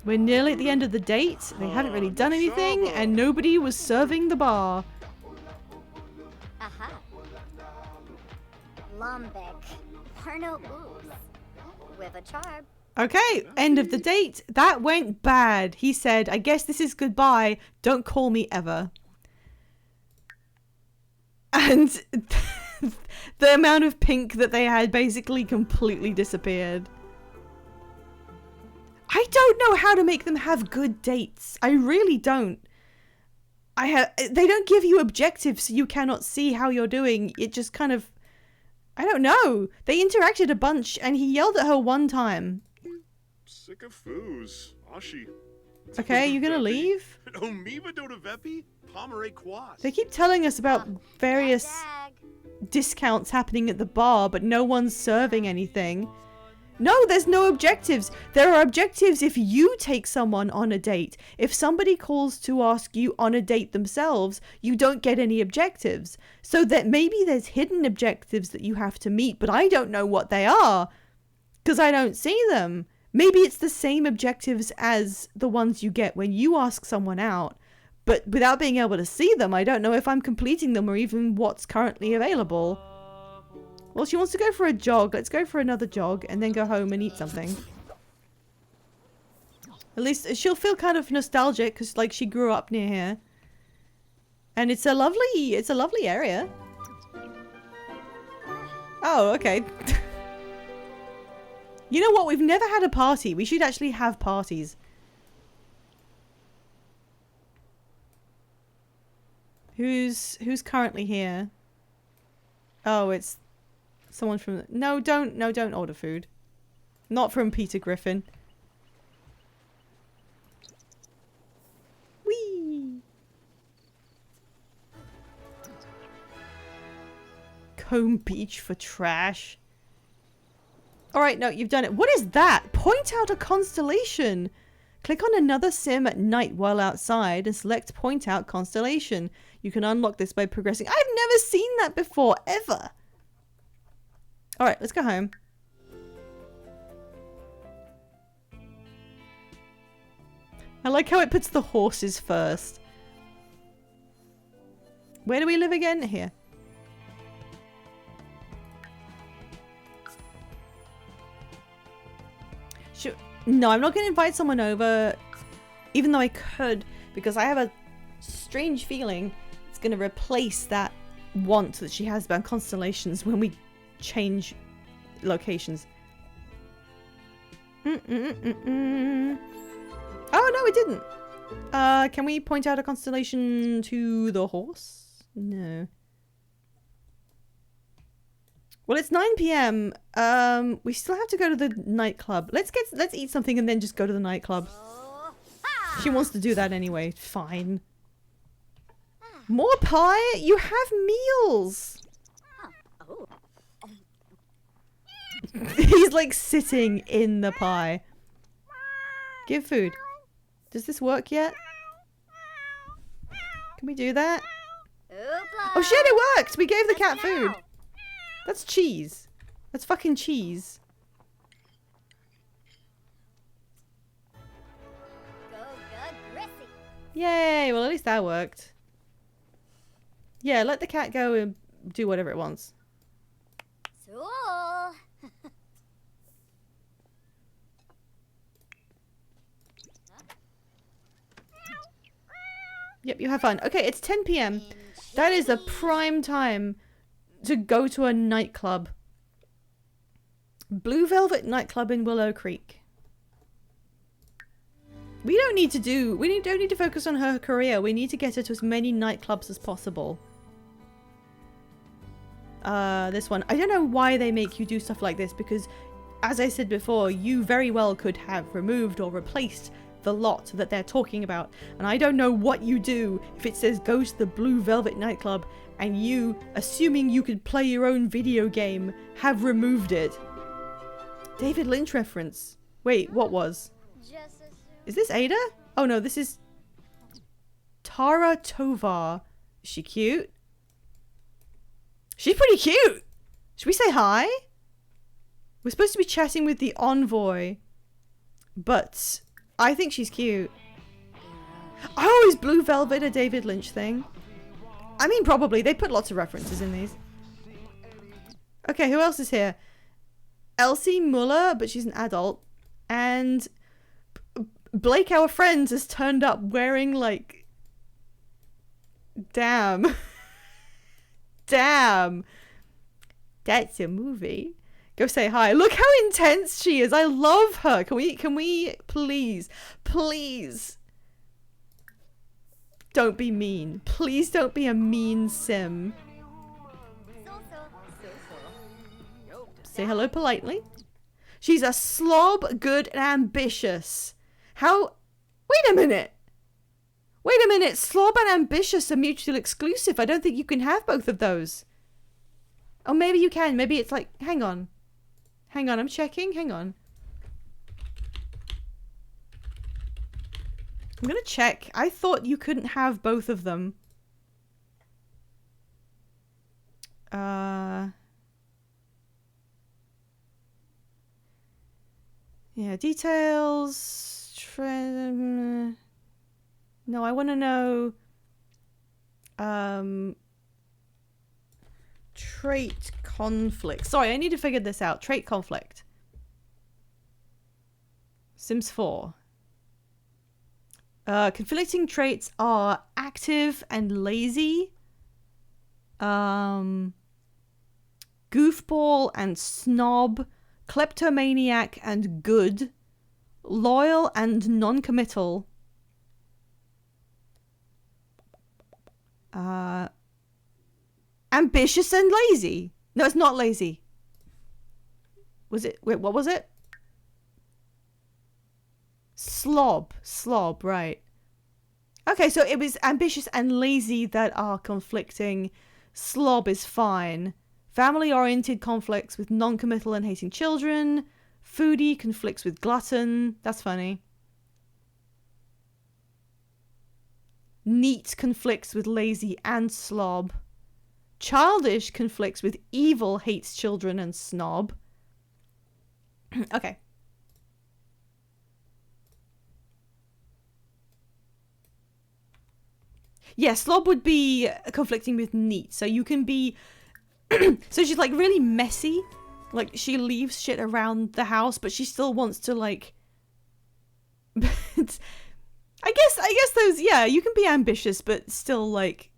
We're nearly at the end of the date. They hadn't really done anything, and nobody was serving the bar. Aha. Lombek. Parno ooze. With a charm. Okay, end of the date. That went bad. He said, I guess this is goodbye. Don't call me ever. And the amount of pink that they had basically completely disappeared. I don't know how to make them have good dates. I really don't. They don't give you objectives so you cannot see how you're doing. It just kind of... I don't know. They interacted a bunch and he yelled at her one time. Sick of foos. Ashi. Okay, you gonna leave? Omiva Dodavepi, Pomeray Quas. They keep telling us about various Dag. discounts happening at the bar, but no one's serving anything. No, there's no objectives. There are objectives if you take someone on a date. If somebody calls to ask you on a date themselves, you don't get any objectives. So that maybe there's hidden objectives that you have to meet, but I don't know what they are because I don't see them. Maybe it's the same objectives as the ones you get when you ask someone out, but without being able to see them, I don't know if I'm completing them or even what's currently available. Well, she wants to go for a jog. Let's go for another jog and then go home and eat something. At least she'll feel kind of nostalgic because, like, she grew up near here. And it's a lovely area. Oh, okay. You know what? We've never had a party. We should actually have parties. Who's currently here? Oh, it's someone from... No, don't order food. Not from Peter Griffin. Whee! Combe Beach for trash. Alright, no, you've done it. What is that? Point out a constellation. Click on another sim at night while outside and select point out constellation. You can unlock this by progressing. I've never seen that before, ever. Alright, let's go home. I like how it puts the horses first. Where do we live again? Here. Sure. No, I'm not going to invite someone over, even though I could, because I have a strange feeling it's going to replace that want that she has about constellations when we change locations. Oh, no, it didn't. Can we point out a constellation to the horse? No. Well, it's 9 p.m. We still have to go to the nightclub. Let's eat something and then just go to the nightclub. She wants to do that anyway. Fine. More pie? You have meals. He's like sitting in the pie. Give food. Does this work yet? Can we do that? Oh shit, it worked! We gave the cat food. That's cheese. That's fucking cheese. Go good, Grissy. Yay! Well, at least that worked. Yeah, let the cat go and do whatever it wants. So. Yep, you have fun. Okay, it's 10 p.m. That is a prime time to go to a nightclub. Blue Velvet nightclub in Willow Creek. We don't need to focus on her career. We need to get her to as many nightclubs as possible. This one. I don't know why they make you do stuff like this, because as I said before, you very well could have removed or replaced the lot that they're talking about, and I don't know what you do if it says go to the Blue Velvet nightclub and you, assuming you could play your own video game, have removed it. David Lynch reference. Wait, what was? Is this Ada? Oh no, this is Tara Tovar. Is she cute? She's pretty cute. Should we say hi? We're supposed to be chatting with the envoy, but I think she's cute. Oh, is Blue Velvet a David Lynch thing? I mean, probably. They put lots of references in these. Okay, who else is here? Elsie Muller, but she's an adult. And Blake, our friend, has turned up wearing, like... Damn. Damn. That's a movie. Go say hi. Look how intense she is. I love her. Can we please don't be mean. Please don't be a mean sim. Say hello politely. She's a slob, good and ambitious. How Wait a minute. Wait a minute. Slob and ambitious are mutually exclusive. I don't think you can have both of those. Oh, maybe you can. Maybe it's like, hang on. Hang on, I'm checking. Hang on. I'm gonna check. I thought you couldn't have both of them. Yeah, details. No, I want to know. Trait conflict. Sorry, I need to figure this out. Trait conflict. Sims 4. Conflicting traits are active and lazy. Goofball and snob. Kleptomaniac and good. Loyal and non-committal. Ambitious and lazy. No, it's not lazy. Was it? Wait, what was it? Slob, right. Okay, so it was ambitious and lazy that are conflicting. Slob is fine. Family-oriented conflicts with non-committal and hating children. Foodie conflicts with glutton. That's funny. Neat conflicts with lazy and slob. Childish conflicts with evil, hates children, and snob. Okay. Yeah, slob would be conflicting with neat. So you can be... So she's like really messy. Like she leaves shit around the house, but she still wants to like... I guess those... Yeah, you can be ambitious, but still like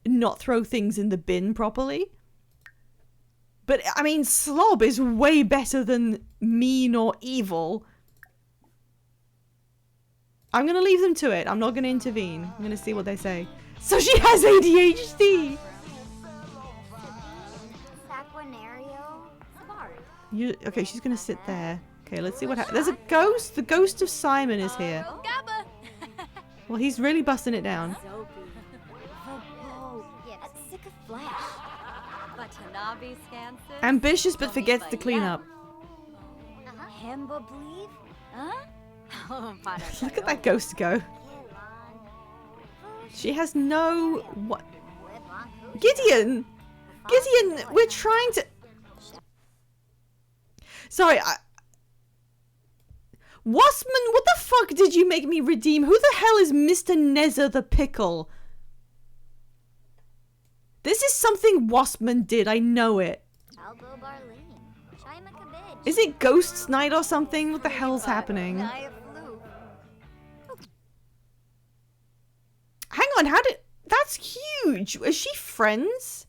not throw things in the bin properly. But I mean, slob is way better than mean or evil. I'm going to leave them to it. I'm not going to intervene. I'm going to see what they say. So she has ADHD! Okay, she's going to sit there. Okay, let's see what happens. There's a ghost. The ghost of Simon is here. Well, he's really busting it down. Ambitious but forgets to clean up. Look at that ghost go. She has no... What? Gideon! Gideon, we're trying to... Sorry, Waspman, what the fuck did you make me redeem? Who the hell is Mr. Nezza the Pickle? This is something Waspman did, I know it. Is it Ghosts Night or something? What the hell's happening? Hang on, how did... That's huge! Is she friends?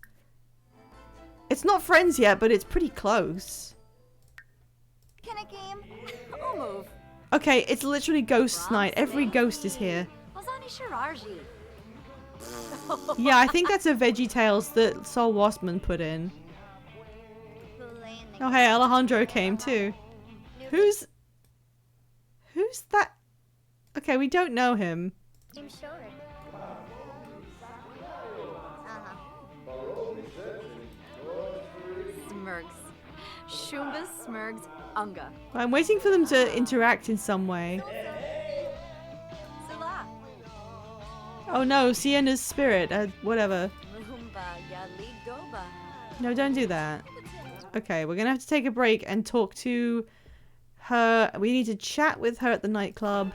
It's not friends yet, but it's pretty close. Can a game? I'll move. Okay, it's literally Ghosts Night. Every ghost is here. Yeah, I think that's a VeggieTales that Sol Waspman put in. Oh hey, Alejandro came too. Who's that? Okay, we don't know him. Smurgs. Shumba Smurgs Unga. I'm waiting for them to interact in some way. Oh no, Sienna's spirit. Whatever. No, don't do that. Okay, we're gonna have to take a break and talk to her. We need to chat with her at the nightclub.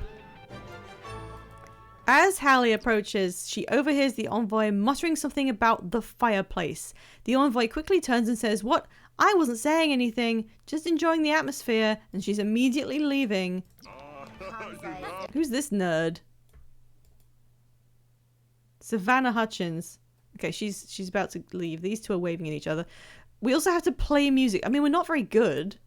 As Hallie approaches, she overhears the envoy muttering something about the fireplace. The envoy quickly turns and says, "What? I wasn't saying anything, just enjoying the atmosphere," and she's immediately leaving. Who's this nerd? Savannah Hutchins. Okay, she's about to leave. These two are waving at each other. We also have to play music. I mean, we're not very good.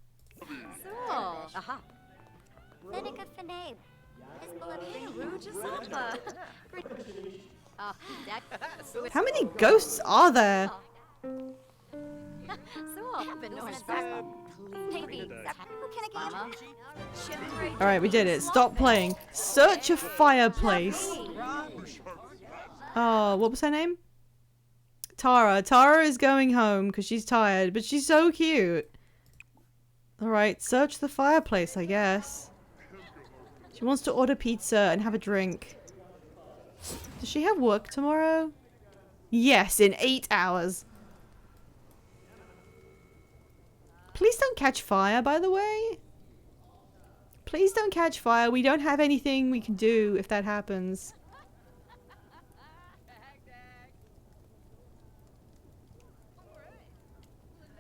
How many ghosts are there? Alright, we did it. Stop playing. Search a fireplace. Oh, what was her name? Tara. Tara is going home because she's tired, but she's so cute. Alright, search the fireplace, I guess. She wants to order pizza and have a drink. Does she have work tomorrow? Yes, in 8 hours. Please don't catch fire, by the way. Please don't catch fire. We don't have anything we can do if that happens.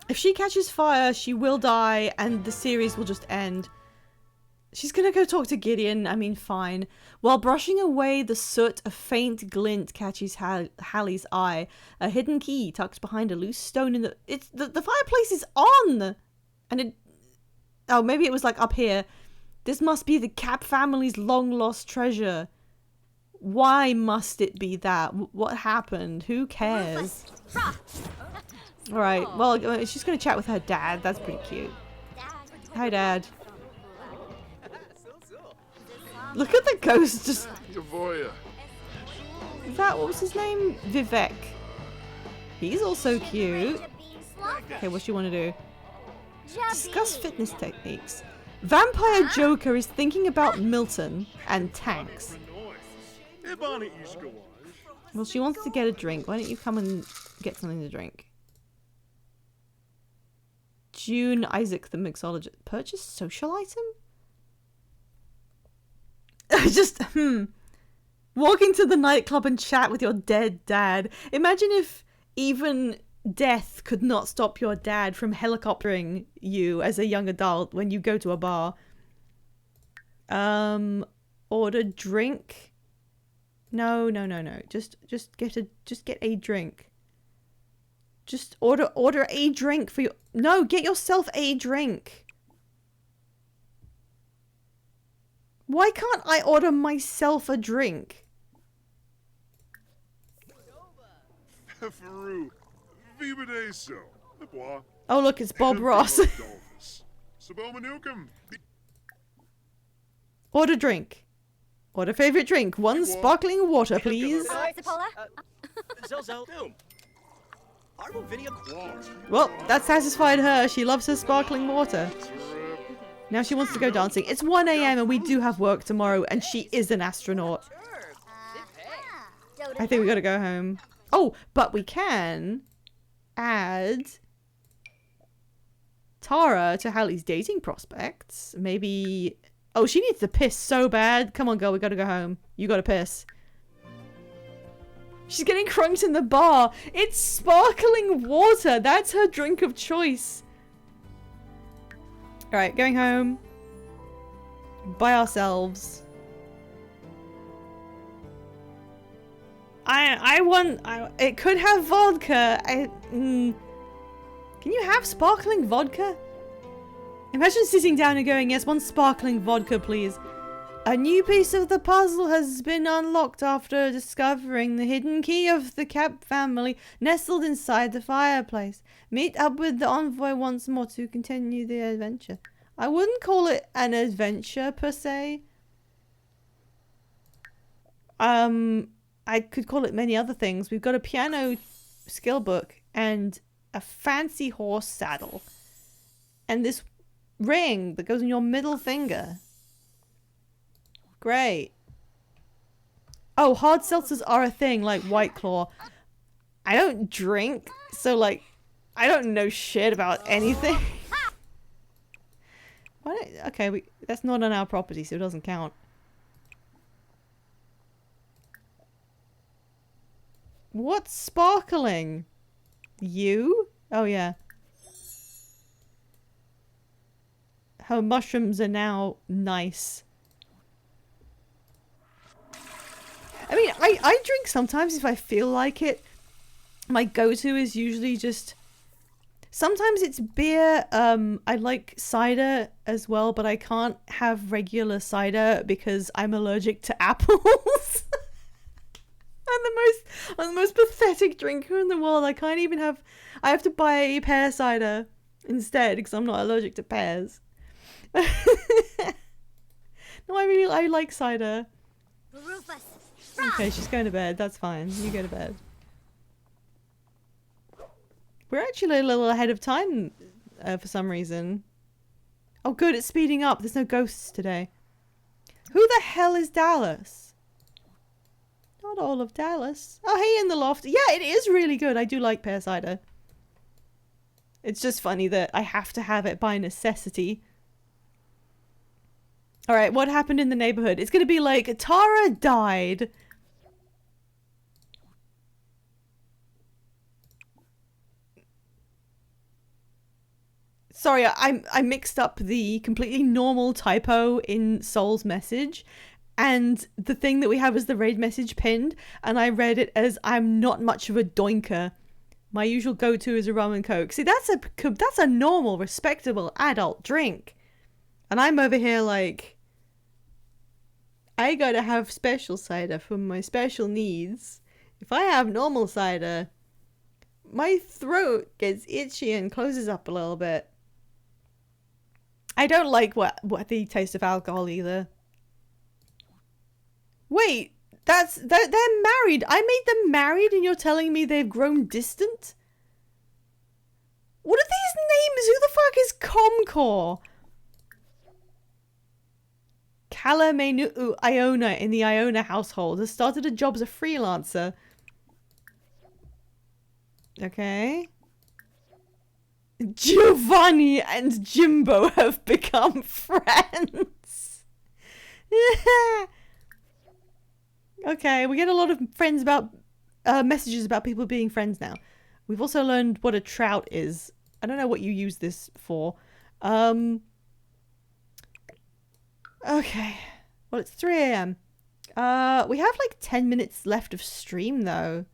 If she catches fire, she will die and the series will just end. She's gonna go talk to Gideon. I mean, fine. While brushing away the soot, a faint glint catches Hallie's eye. A hidden key tucked behind a loose stone in the... The fireplace is on! And it... Oh, maybe it was like up here. This must be the Cap family's long-lost treasure. Why must it be that? What happened? Who cares? Alright, well, she's gonna chat with her dad. That's pretty cute. Hi, Dad. Look at the ghost just... Is that, what was his name? Vivek. He's also cute. Okay, what do you want to do? Discuss fitness techniques. Vampire Joker is thinking about Milton and tanks. Well, she wants to get a drink. Why don't you come and get something to drink? June Isaac the mixologist. Purchase social item? Just, walking to the nightclub and chat with your dead dad. Imagine if even death could not stop your dad from helicoptering you as a young adult when you go to a bar. Order drink? No. Just get a drink. Just order a drink for your... No, get yourself a drink. Why can't I order myself a drink? Oh look, it's Bob Ross. Order drink. Order favorite drink. One sparkling water, please. Well, that satisfied her. She loves her sparkling water. Now she wants to go dancing. It's 1 AM and we do have work tomorrow and she is an astronaut. I think we gotta go home. Oh, but we can add Tara to Hallie's dating prospects. Maybe... Oh, she needs to piss so bad. Come on, girl, we gotta go home. You gotta piss. She's getting crunked in the bar. It's sparkling water. That's her drink of choice. Alright, going home. By ourselves. It could have vodka. Can you have sparkling vodka? Imagine sitting down and going, yes, one sparkling vodka, please. A new piece of the puzzle has been unlocked after discovering the hidden key of the Cap family nestled inside the fireplace. Meet up with the envoy once more to continue the adventure. I wouldn't call it an adventure per se. I could call it many other things. We've got a piano skill book and a fancy horse saddle. And this ring that goes on your middle finger. Great. Oh, hard seltzers are a thing, like White Claw. I don't drink, so like, I don't know shit about anything. Okay, that's not on our property, so it doesn't count. What's sparkling? You? Oh yeah. Her mushrooms are now nice. I mean, I drink sometimes if I feel like it. My go-to is usually just... Sometimes it's beer. I like cider as well, but I can't have regular cider because I'm allergic to apples. I'm the most pathetic drinker in the world. I can't even have. I have to buy pear cider instead because I'm not allergic to pears. No, I like cider. Rufus. Okay, she's going to bed. That's fine. You go to bed. We're actually a little ahead of time for some reason. Oh, good. It's speeding up. There's no ghosts today. Who the hell is Dallas? Not all of Dallas. Oh, hey, in the loft. Yeah, it is really good. I do like pear cider. It's just funny that I have to have it by necessity. All right, what happened in the neighborhood? It's going to be like, Tara died. Sorry, I mixed up the completely normal typo in Soul's message and the thing that we have as the raid message pinned, and I read it as I'm not much of a doinker. My usual go-to is a rum and coke. See, that's a normal, respectable adult drink. And I'm over here like, I gotta have special cider for my special needs. If I have normal cider, my throat gets itchy and closes up a little bit. I don't like what the taste of alcohol either. Wait, they're married. I made them married and you're telling me they've grown distant? What are these names? Who the fuck is Comcore? Kalamenu Iona in the Iona household has started a job as a freelancer. Okay. Giovanni and Jimbo have become friends. Okay, we get a lot of friends about messages about people being friends now. We've also learned what a trout is. I don't know what you use this for. Okay. Well, it's 3 a.m. We have like 10 minutes left of stream though.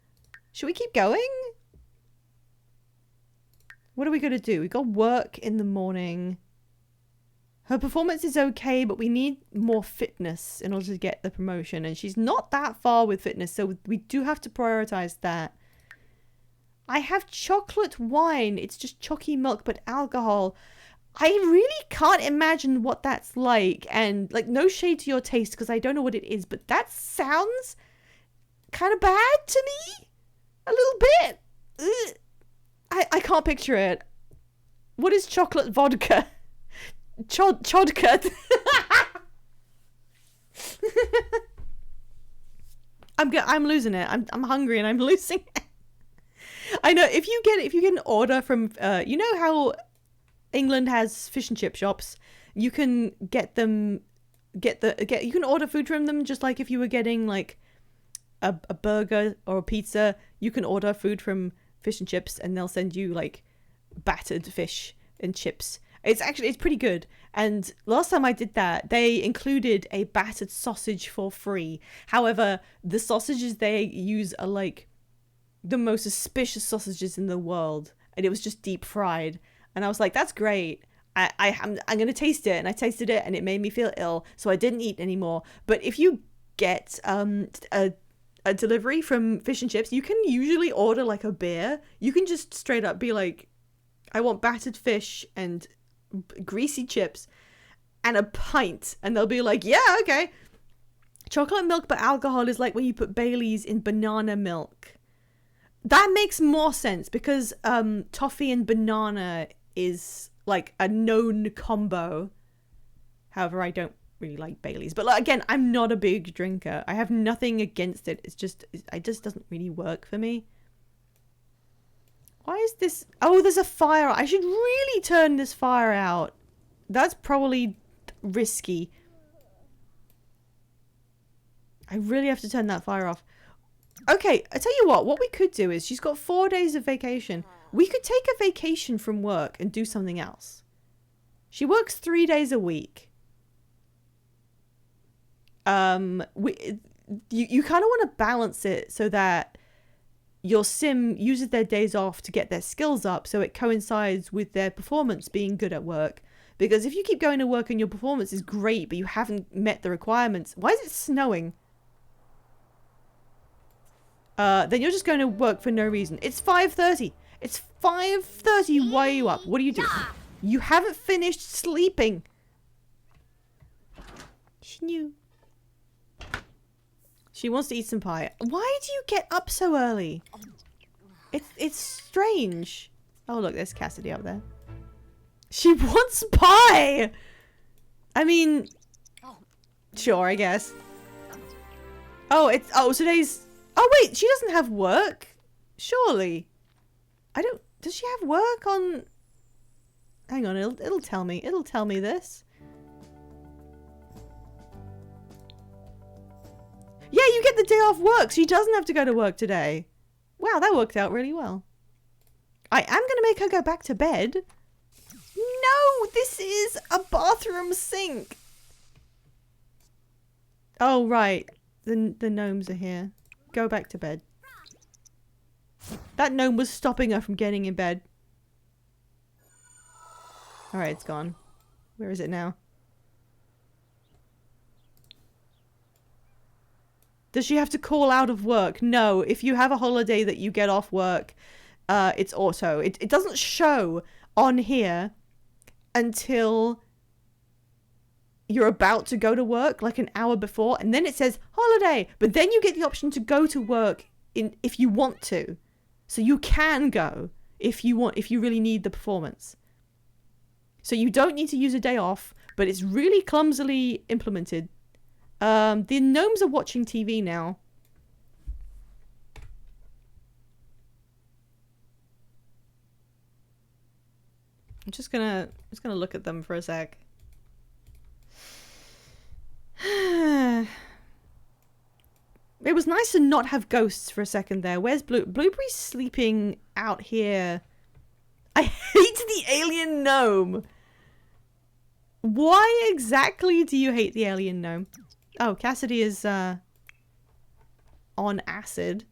Should we keep going? What are we going to do? We got work in the morning. Her performance is okay, but we need more fitness in order to get the promotion. And she's not that far with fitness, so we do have to prioritize that. I have chocolate wine. It's just chalky milk, but alcohol. I really can't imagine what that's like. And like, no shade to your taste, because I don't know what it is, but that sounds kind of bad to me. A little bit. Ugh. I can't picture it. What is chocolate vodka? Chodka. I'm losing it. I'm hungry and I'm losing it. I know if you get an order from you know how England has fish and chip shops, you can you can order food from them just like if you were getting like a burger or a pizza, you can order food from fish and chips and they'll send you like battered fish and chips. It's pretty good. And last time I did that, they included a battered sausage for free. However, the sausages they use are like the most suspicious sausages in the world, and it was just deep fried. And I was like, that's great. I'm gonna taste it, and I tasted it, and it made me feel ill, so I didn't eat anymore. But if you get a delivery from fish and chips, you can usually order like a beer. You can just straight up be like, I want battered fish and greasy chips and a pint, and they'll be like, yeah, okay. Chocolate milk but alcohol is like when you put Baileys in banana milk. That makes more sense because toffee and banana is like a known combo. However, I don't really like Baileys, but like, again, I'm not a big drinker. I have nothing against it. It just doesn't really work for me. Why is this? Oh, there's a fire. I should really turn this fire out. That's probably risky. I really have to turn that fire off. Okay, I tell you what we could do is, she's got 4 days of vacation. We could take a vacation from work and do something else. She works 3 days a week. You kind of want to balance it so that your sim uses their days off to get their skills up so it coincides with their performance being good at work. Because if you keep going to work and your performance is great but you haven't met the requirements... Why is it snowing? then you're just going to work for no reason. It's 5:30. It's 5:30. Why are you up? What are you doing? You haven't finished sleeping. She knew. She wants to eat some pie. Why do you get up so early? It's strange. Oh, look, there's Cassidy up there. She wants pie! I mean... Sure, I guess. Oh, today's... Oh, wait, she doesn't have work? Surely. I don't... Does she have work on... Hang on, it'll tell me. It'll tell me this. Yeah, you get the day off work. She doesn't have to go to work today. Wow, that worked out really well. I am going to make her go back to bed. No, this is a bathroom sink. Oh, right. The gnomes are here. Go back to bed. That gnome was stopping her from getting in bed. Alright, it's gone. Where is it now? Does she have to call out of work? No. If you have a holiday that you get off work, it's auto. It doesn't show on here until you're about to go to work, like an hour before, and then it says holiday. But then you get the option to go to work if you want to. So you can go if you want, if you really need the performance. So you don't need to use a day off, but it's really clumsily implemented. The gnomes are watching TV now. I'm just gonna look at them for a sec. It was nice to not have ghosts for a second there. Where's Blueberry's sleeping out here. I hate the alien gnome. Why exactly do you hate the alien gnome? Oh, Cassidy is on acid.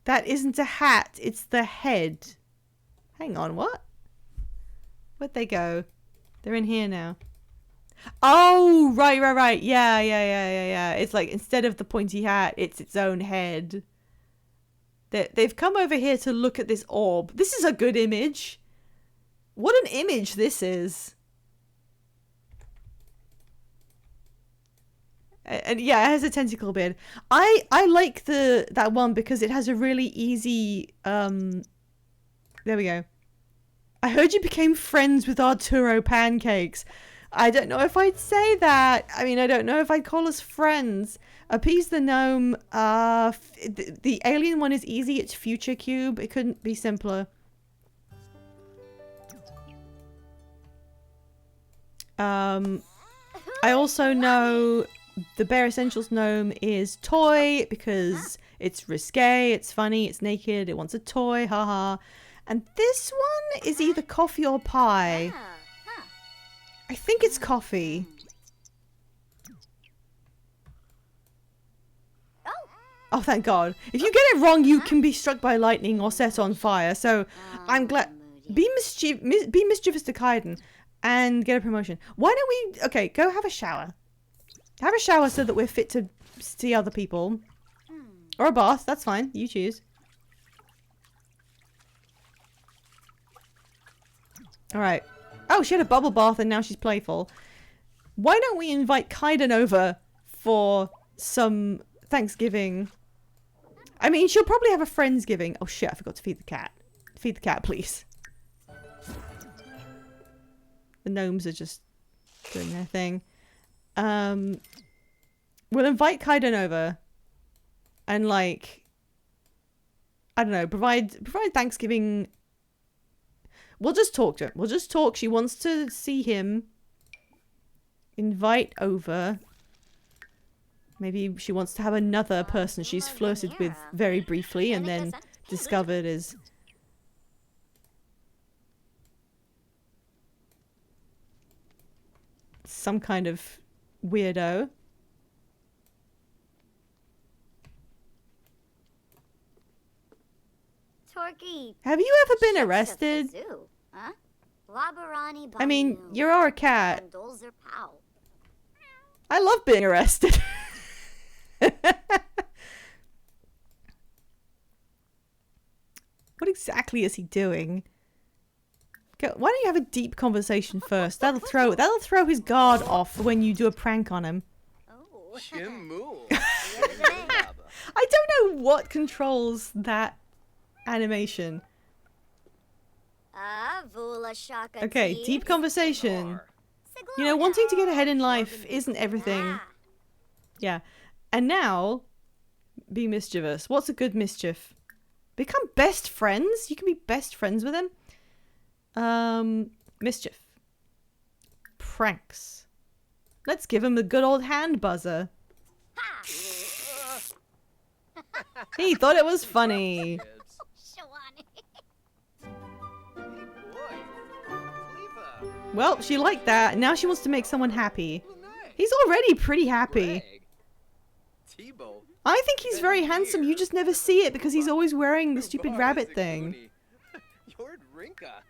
That isn't a hat, it's the head. Hang on, what? Where'd they go? They're in here now. Oh, right. Yeah. It's like, instead of the pointy hat, it's its own head. They've come over here to look at this orb. This is a good image. What an image this is. And yeah, it has a tentacle beard. I like that one because it has a really easy there we go. I heard you became friends with Arturo Pancakes. I don't know if I'd say that. I mean, I don't know if I'd call us friends. Appease the gnome. The alien one is easy. It's Future Cube. It couldn't be simpler. I also know the Bare Essentials gnome is toy because it's risque, it's funny, it's naked, it wants a toy, haha. And this one is either coffee or pie. I think it's coffee. Oh, thank God. If you get it wrong, you can be struck by lightning or set on fire. So I'm glad. Be mischievous to Kaiden and get a promotion. Why don't we... Okay, go have a shower. Have a shower so that we're fit to see other people. Or a bath. That's fine. You choose. Alright. Oh, she had a bubble bath and now she's playful. Why don't we invite Kaiden over for some Thanksgiving? I mean, she'll probably have a Friendsgiving. Oh shit, I forgot to feed the cat. Feed the cat, please. The gnomes are just doing their thing. We'll invite Kaiden over. And like... I don't know, provide Thanksgiving... We'll just talk to him. We'll just talk. She wants to see him. Invite over. Maybe she wants to have another person she's flirted with very briefly and then discovered as... some kind of weirdo. Have you ever been arrested? I mean, you're a cat. I love being arrested. What exactly is he doing? Go, why don't you have a deep conversation first? That'll throw his guard off when you do a prank on him. Oh. Shimu. I don't know what controls that animation. Vula shaka. Okay, deep conversation. You know, wanting to get ahead in life isn't everything. Yeah. And now, be mischievous. What's a good mischief? Become best friends? You can be best friends with him. Mischief. Pranks. Let's give him the good old hand buzzer. He thought it was funny. Shawani. Well, she liked that. Now she wants to make someone happy. He's already pretty happy. Tebow. I think he's very handsome. You just never see it because he's always wearing the stupid rabbit thing. Yord Rinka.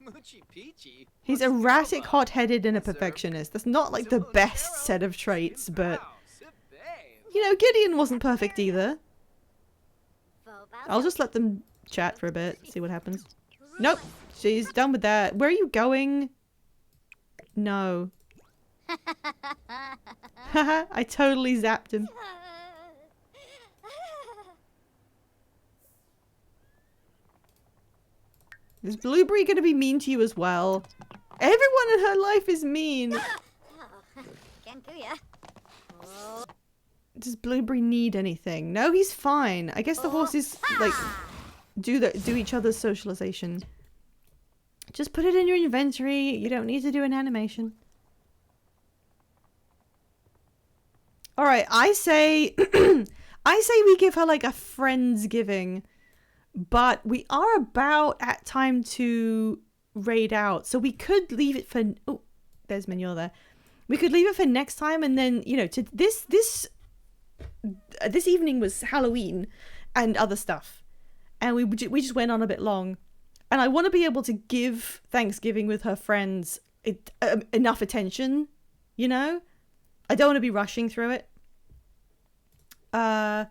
Moochie Peachy. He's erratic, hot-headed, and a perfectionist. That's not like the best set of traits, but... You know, Gideon wasn't perfect either. I'll just let them chat for a bit, see what happens. Nope, she's done with that. Where are you going? No. Haha, I totally zapped him. Is Blueberry gonna be mean to you as well? Everyone in her life is mean. Does Blueberry need anything? No, he's fine. I guess the horses like do each other's socialization. Just put it in your inventory. You don't need to do an animation. All right, I say I say we give her like a Friendsgiving, but we are about at time to raid out. So we could leave it for oh, there's Manure there. We could leave it for next time, and then, you know, to this evening was Halloween and other stuff, and we just went on a bit long, and I want to be able to give Thanksgiving with her friends enough attention, you know. I don't want to be rushing through it. So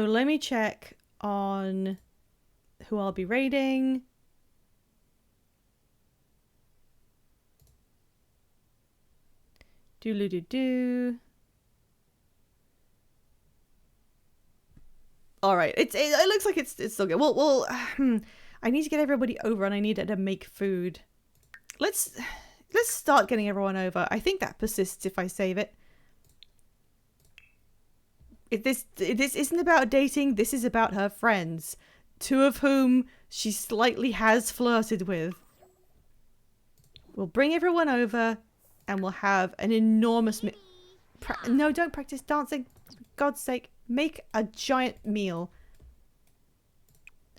let me check on who I'll be raiding. Do. All right, it looks like it's still good. Well, I need to get everybody over, and I need to make food. Let's start getting everyone over. I think that persists if I save it. This isn't about dating. This is about her friends, two of whom she slightly has flirted with. We'll bring everyone over, and we'll have an enormous no, don't practice dancing. For God's sake, make a giant meal.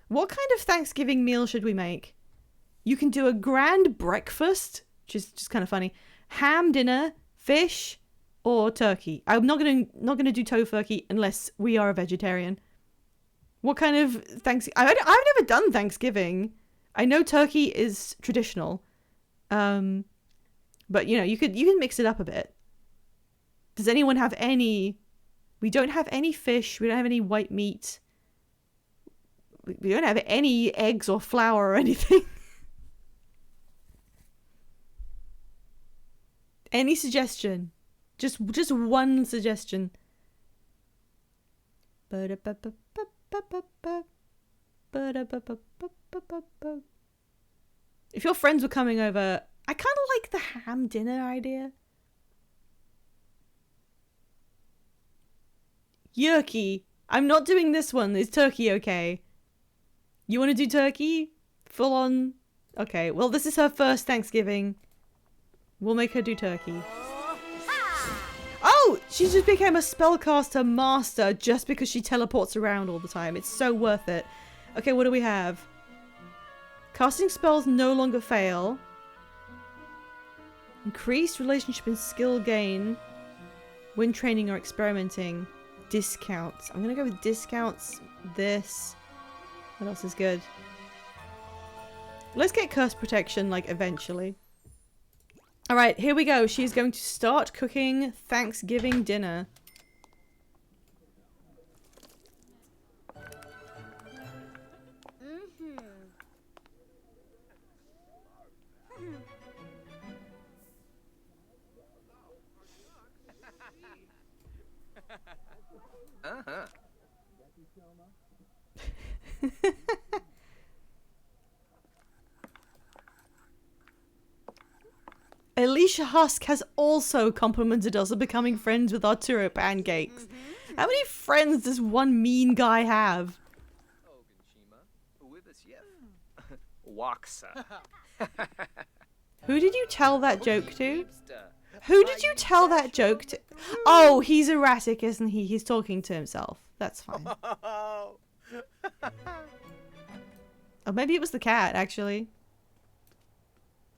What kind of Thanksgiving meal should we make? You can do a grand breakfast, which is just kind of funny. Ham dinner, fish, or turkey. I'm not gonna do tofurkey unless we are a vegetarian. What kind of I've never done Thanksgiving. I know turkey is traditional, but you know, you can mix it up a bit. Does anyone have any? We don't have any fish. We don't have any white meat. We don't have any eggs or flour or anything. Any suggestion? Just one suggestion. If your friends were coming over, I kind of like the ham dinner idea. Yerky, I'm not doing this one. Is turkey okay? You want to do turkey? Full on? Okay, well, this is her first Thanksgiving. We'll make her do turkey. Oh, she just became a spellcaster master just because she teleports around all the time. It's so worth it. Okay, what do we have? Casting spells no longer fail. Increased relationship and skill gain when training or experimenting. Discounts. I'm gonna go with discounts. This. What else is good? Let's get curse protection, like, eventually. All right, here we go. She's going to start cooking Thanksgiving dinner. Uh-huh. Alicia Husk has also complimented us on becoming friends with Arturo Pancakes. How many friends does one mean guy have? Ogunshima, with us yet? Waksa. Who did you tell that joke to? Who did you tell that joke to? Oh, he's erratic, isn't he? He's talking to himself. That's fine. Oh. Oh, maybe it was the cat, actually.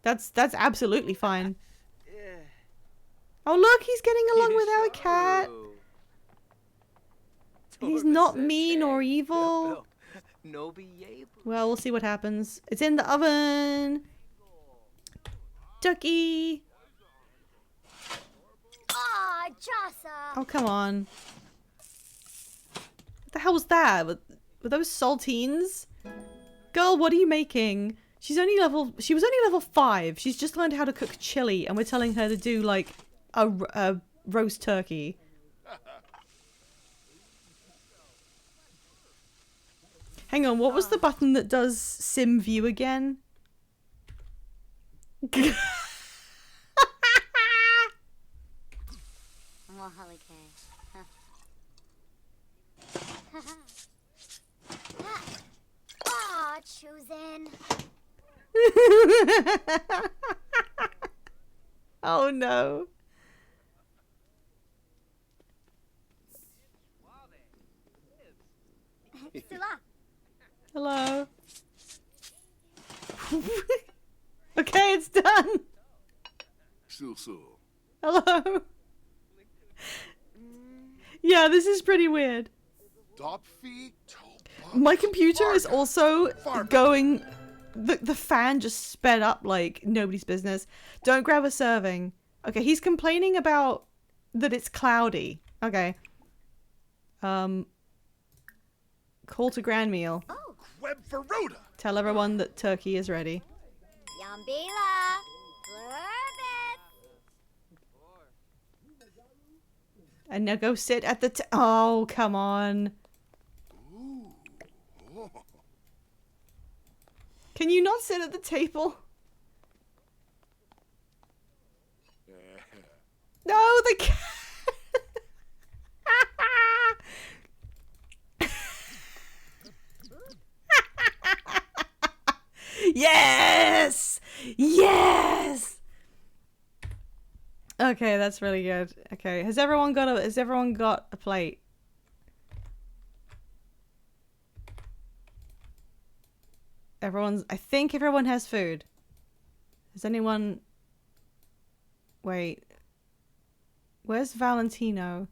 That's absolutely fine. Oh, look, he's getting along with our cat. He's not mean or evil. Well, we'll see what happens. It's in the oven. Ducky. Aw, Jassa. Oh, come on. What the hell was that? Were those saltines? Girl, what are you making? She was only level 5. She's just learned how to cook chili, and we're telling her to do, like, a roast turkey. Hang on, what was the button that does sim view again? Aw, choosing. Oh no. Sula. Hello. Okay, it's done. Hello. Yeah, this is pretty weird. My computer is also going... The fan just sped up like nobody's business. Don't grab a serving. Okay, he's complaining about that it's cloudy. Okay. Call to grand meal. Oh. Web for Rhoda. Tell everyone that turkey is ready. Yambila. Blurbit. And now go sit at the oh, come on. Can you not sit at the table? No, the cat. Yes! Yes! Okay, that's really good. Okay, has everyone got a plate? I think everyone has food. Has anyone... Wait. Where's Valentino?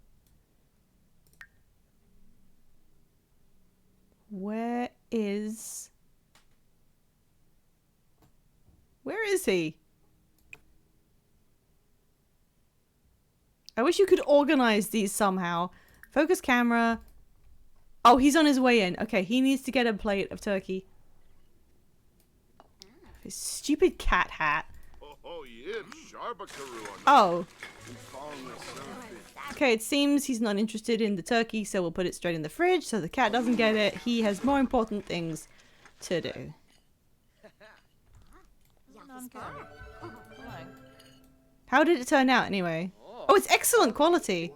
Where is he? I wish you could organize these somehow. Focus camera. Oh, he's on his way in. Okay, he needs to get a plate of turkey. His stupid cat hat. Oh. Okay, it seems he's not interested in the turkey, so we'll put it straight in the fridge so the cat doesn't get it. He has more important things to do. How did it turn out anyway? Oh, it's excellent quality.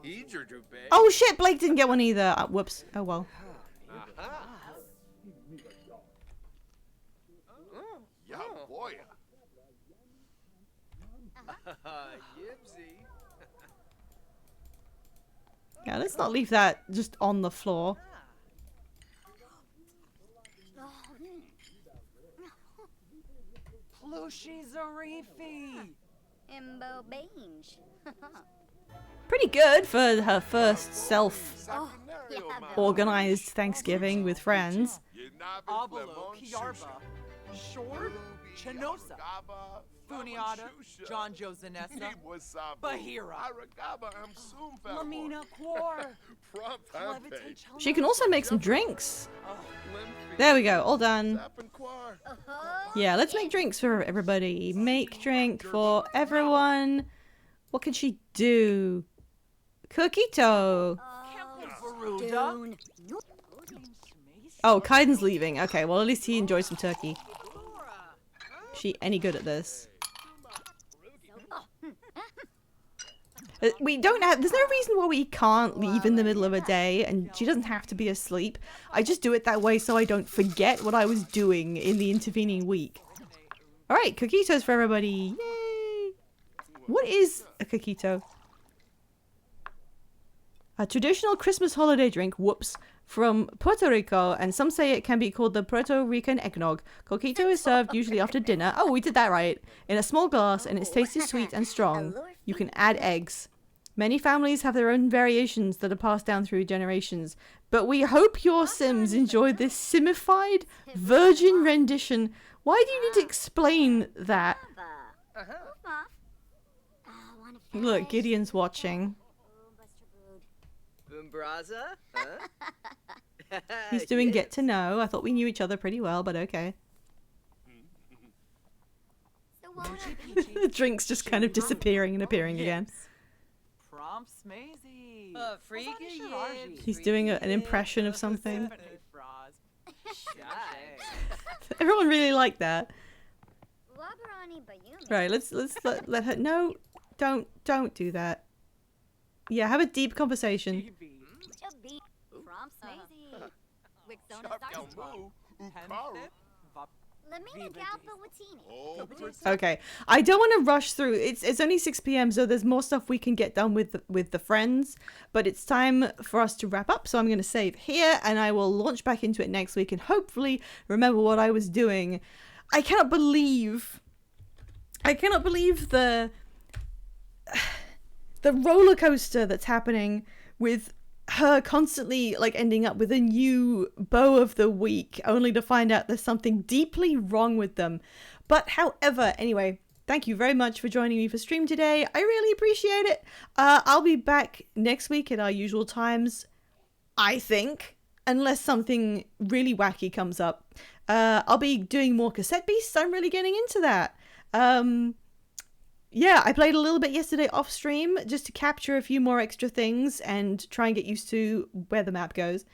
Oh shit, Blake didn't get one either. Whoops. Oh well. Yeah, let's not leave that just on the floor. Plushy Zarifi. Imbo Bange. Pretty good for her first self-organized Oh, yeah, Thanksgiving with friends. Abalo Kiarba. Short Chenosa. Funiata, John Joe Zanessa, Bahira, Lamina Quar, She can also make some drinks. There we go, all done. Yeah, let's make drinks for everybody. Make drink for everyone. What can she do? Cookito. Faruda, Oh, Kaiden's leaving. Okay, well at least he enjoys some turkey. Is she any good at this? We don't have, there's no reason why we can't leave in the middle of a day, and she doesn't have to be asleep. I just do it that way so I don't forget what I was doing in the intervening week. Alright, coquitos for everybody. Yay! What is a coquito? A traditional Christmas holiday drink, whoops, from Puerto Rico, and some say it can be called the Puerto Rican eggnog. Coquito is served usually after dinner. Oh, we did that right. In a small glass, and its taste is sweet and strong. You can add eggs. Many families have their own variations that are passed down through generations, but we hope your Sims enjoyed this simified virgin rendition. Why do you need to explain that? Look, Gideon's watching. Boombraza? Huh? He's doing get to know. I thought we knew each other pretty well, but okay. The drink's just kind of disappearing and appearing again. Prom Smazy, Freaky. He's doing an impression of something. Everyone really liked that. Right, let's let her. No, don't do that. Yeah, have a deep conversation. Okay, I don't want to rush through. It's only 6 p.m, so there's more stuff we can get done with the friends. But it's time for us to wrap up, so I'm going to save here, and I will launch back into it next week, and hopefully remember what I was doing. I cannot believe the roller coaster that's happening with her constantly like ending up with a new beau of the week, only to find out there's something deeply wrong with them. But however, anyway, thank you very much for joining me for stream today. I really appreciate it. I'll be back next week at our usual times, I think, unless something really wacky comes up. I'll be doing more Cassette Beasts. I'm really getting into that. Yeah, I played a little bit yesterday off stream just to capture a few more extra things and try and get used to where the map goes.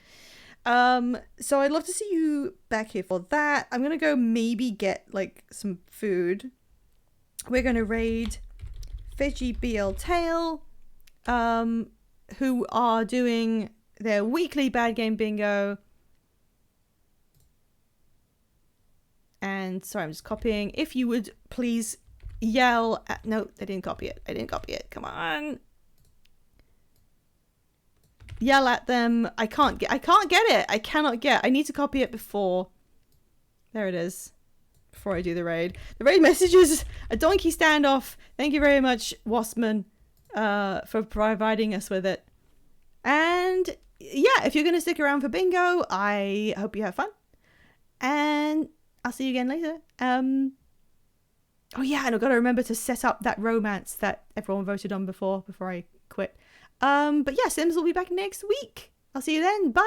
So I'd love to see you back here for that. I'm going to go maybe get like some food. We're going to raid Veggie BL Tail, who are doing their weekly bad game bingo. And sorry, I'm just copying. If you would please yell at, no, they didn't copy it. I didn't copy it. Come on. Yell at them. I can't get it. I cannot get. I need to copy it before. There it is. Before I do the raid. The raid messages, a donkey standoff. Thank you very much, Waspman, for providing us with it. And yeah, if you're going to stick around for bingo, I hope you have fun. And I'll see you again later. Oh yeah, and I've got to remember to set up that romance that everyone voted on before I quit. But yeah, Sims will be back next week. I'll see you then. Bye!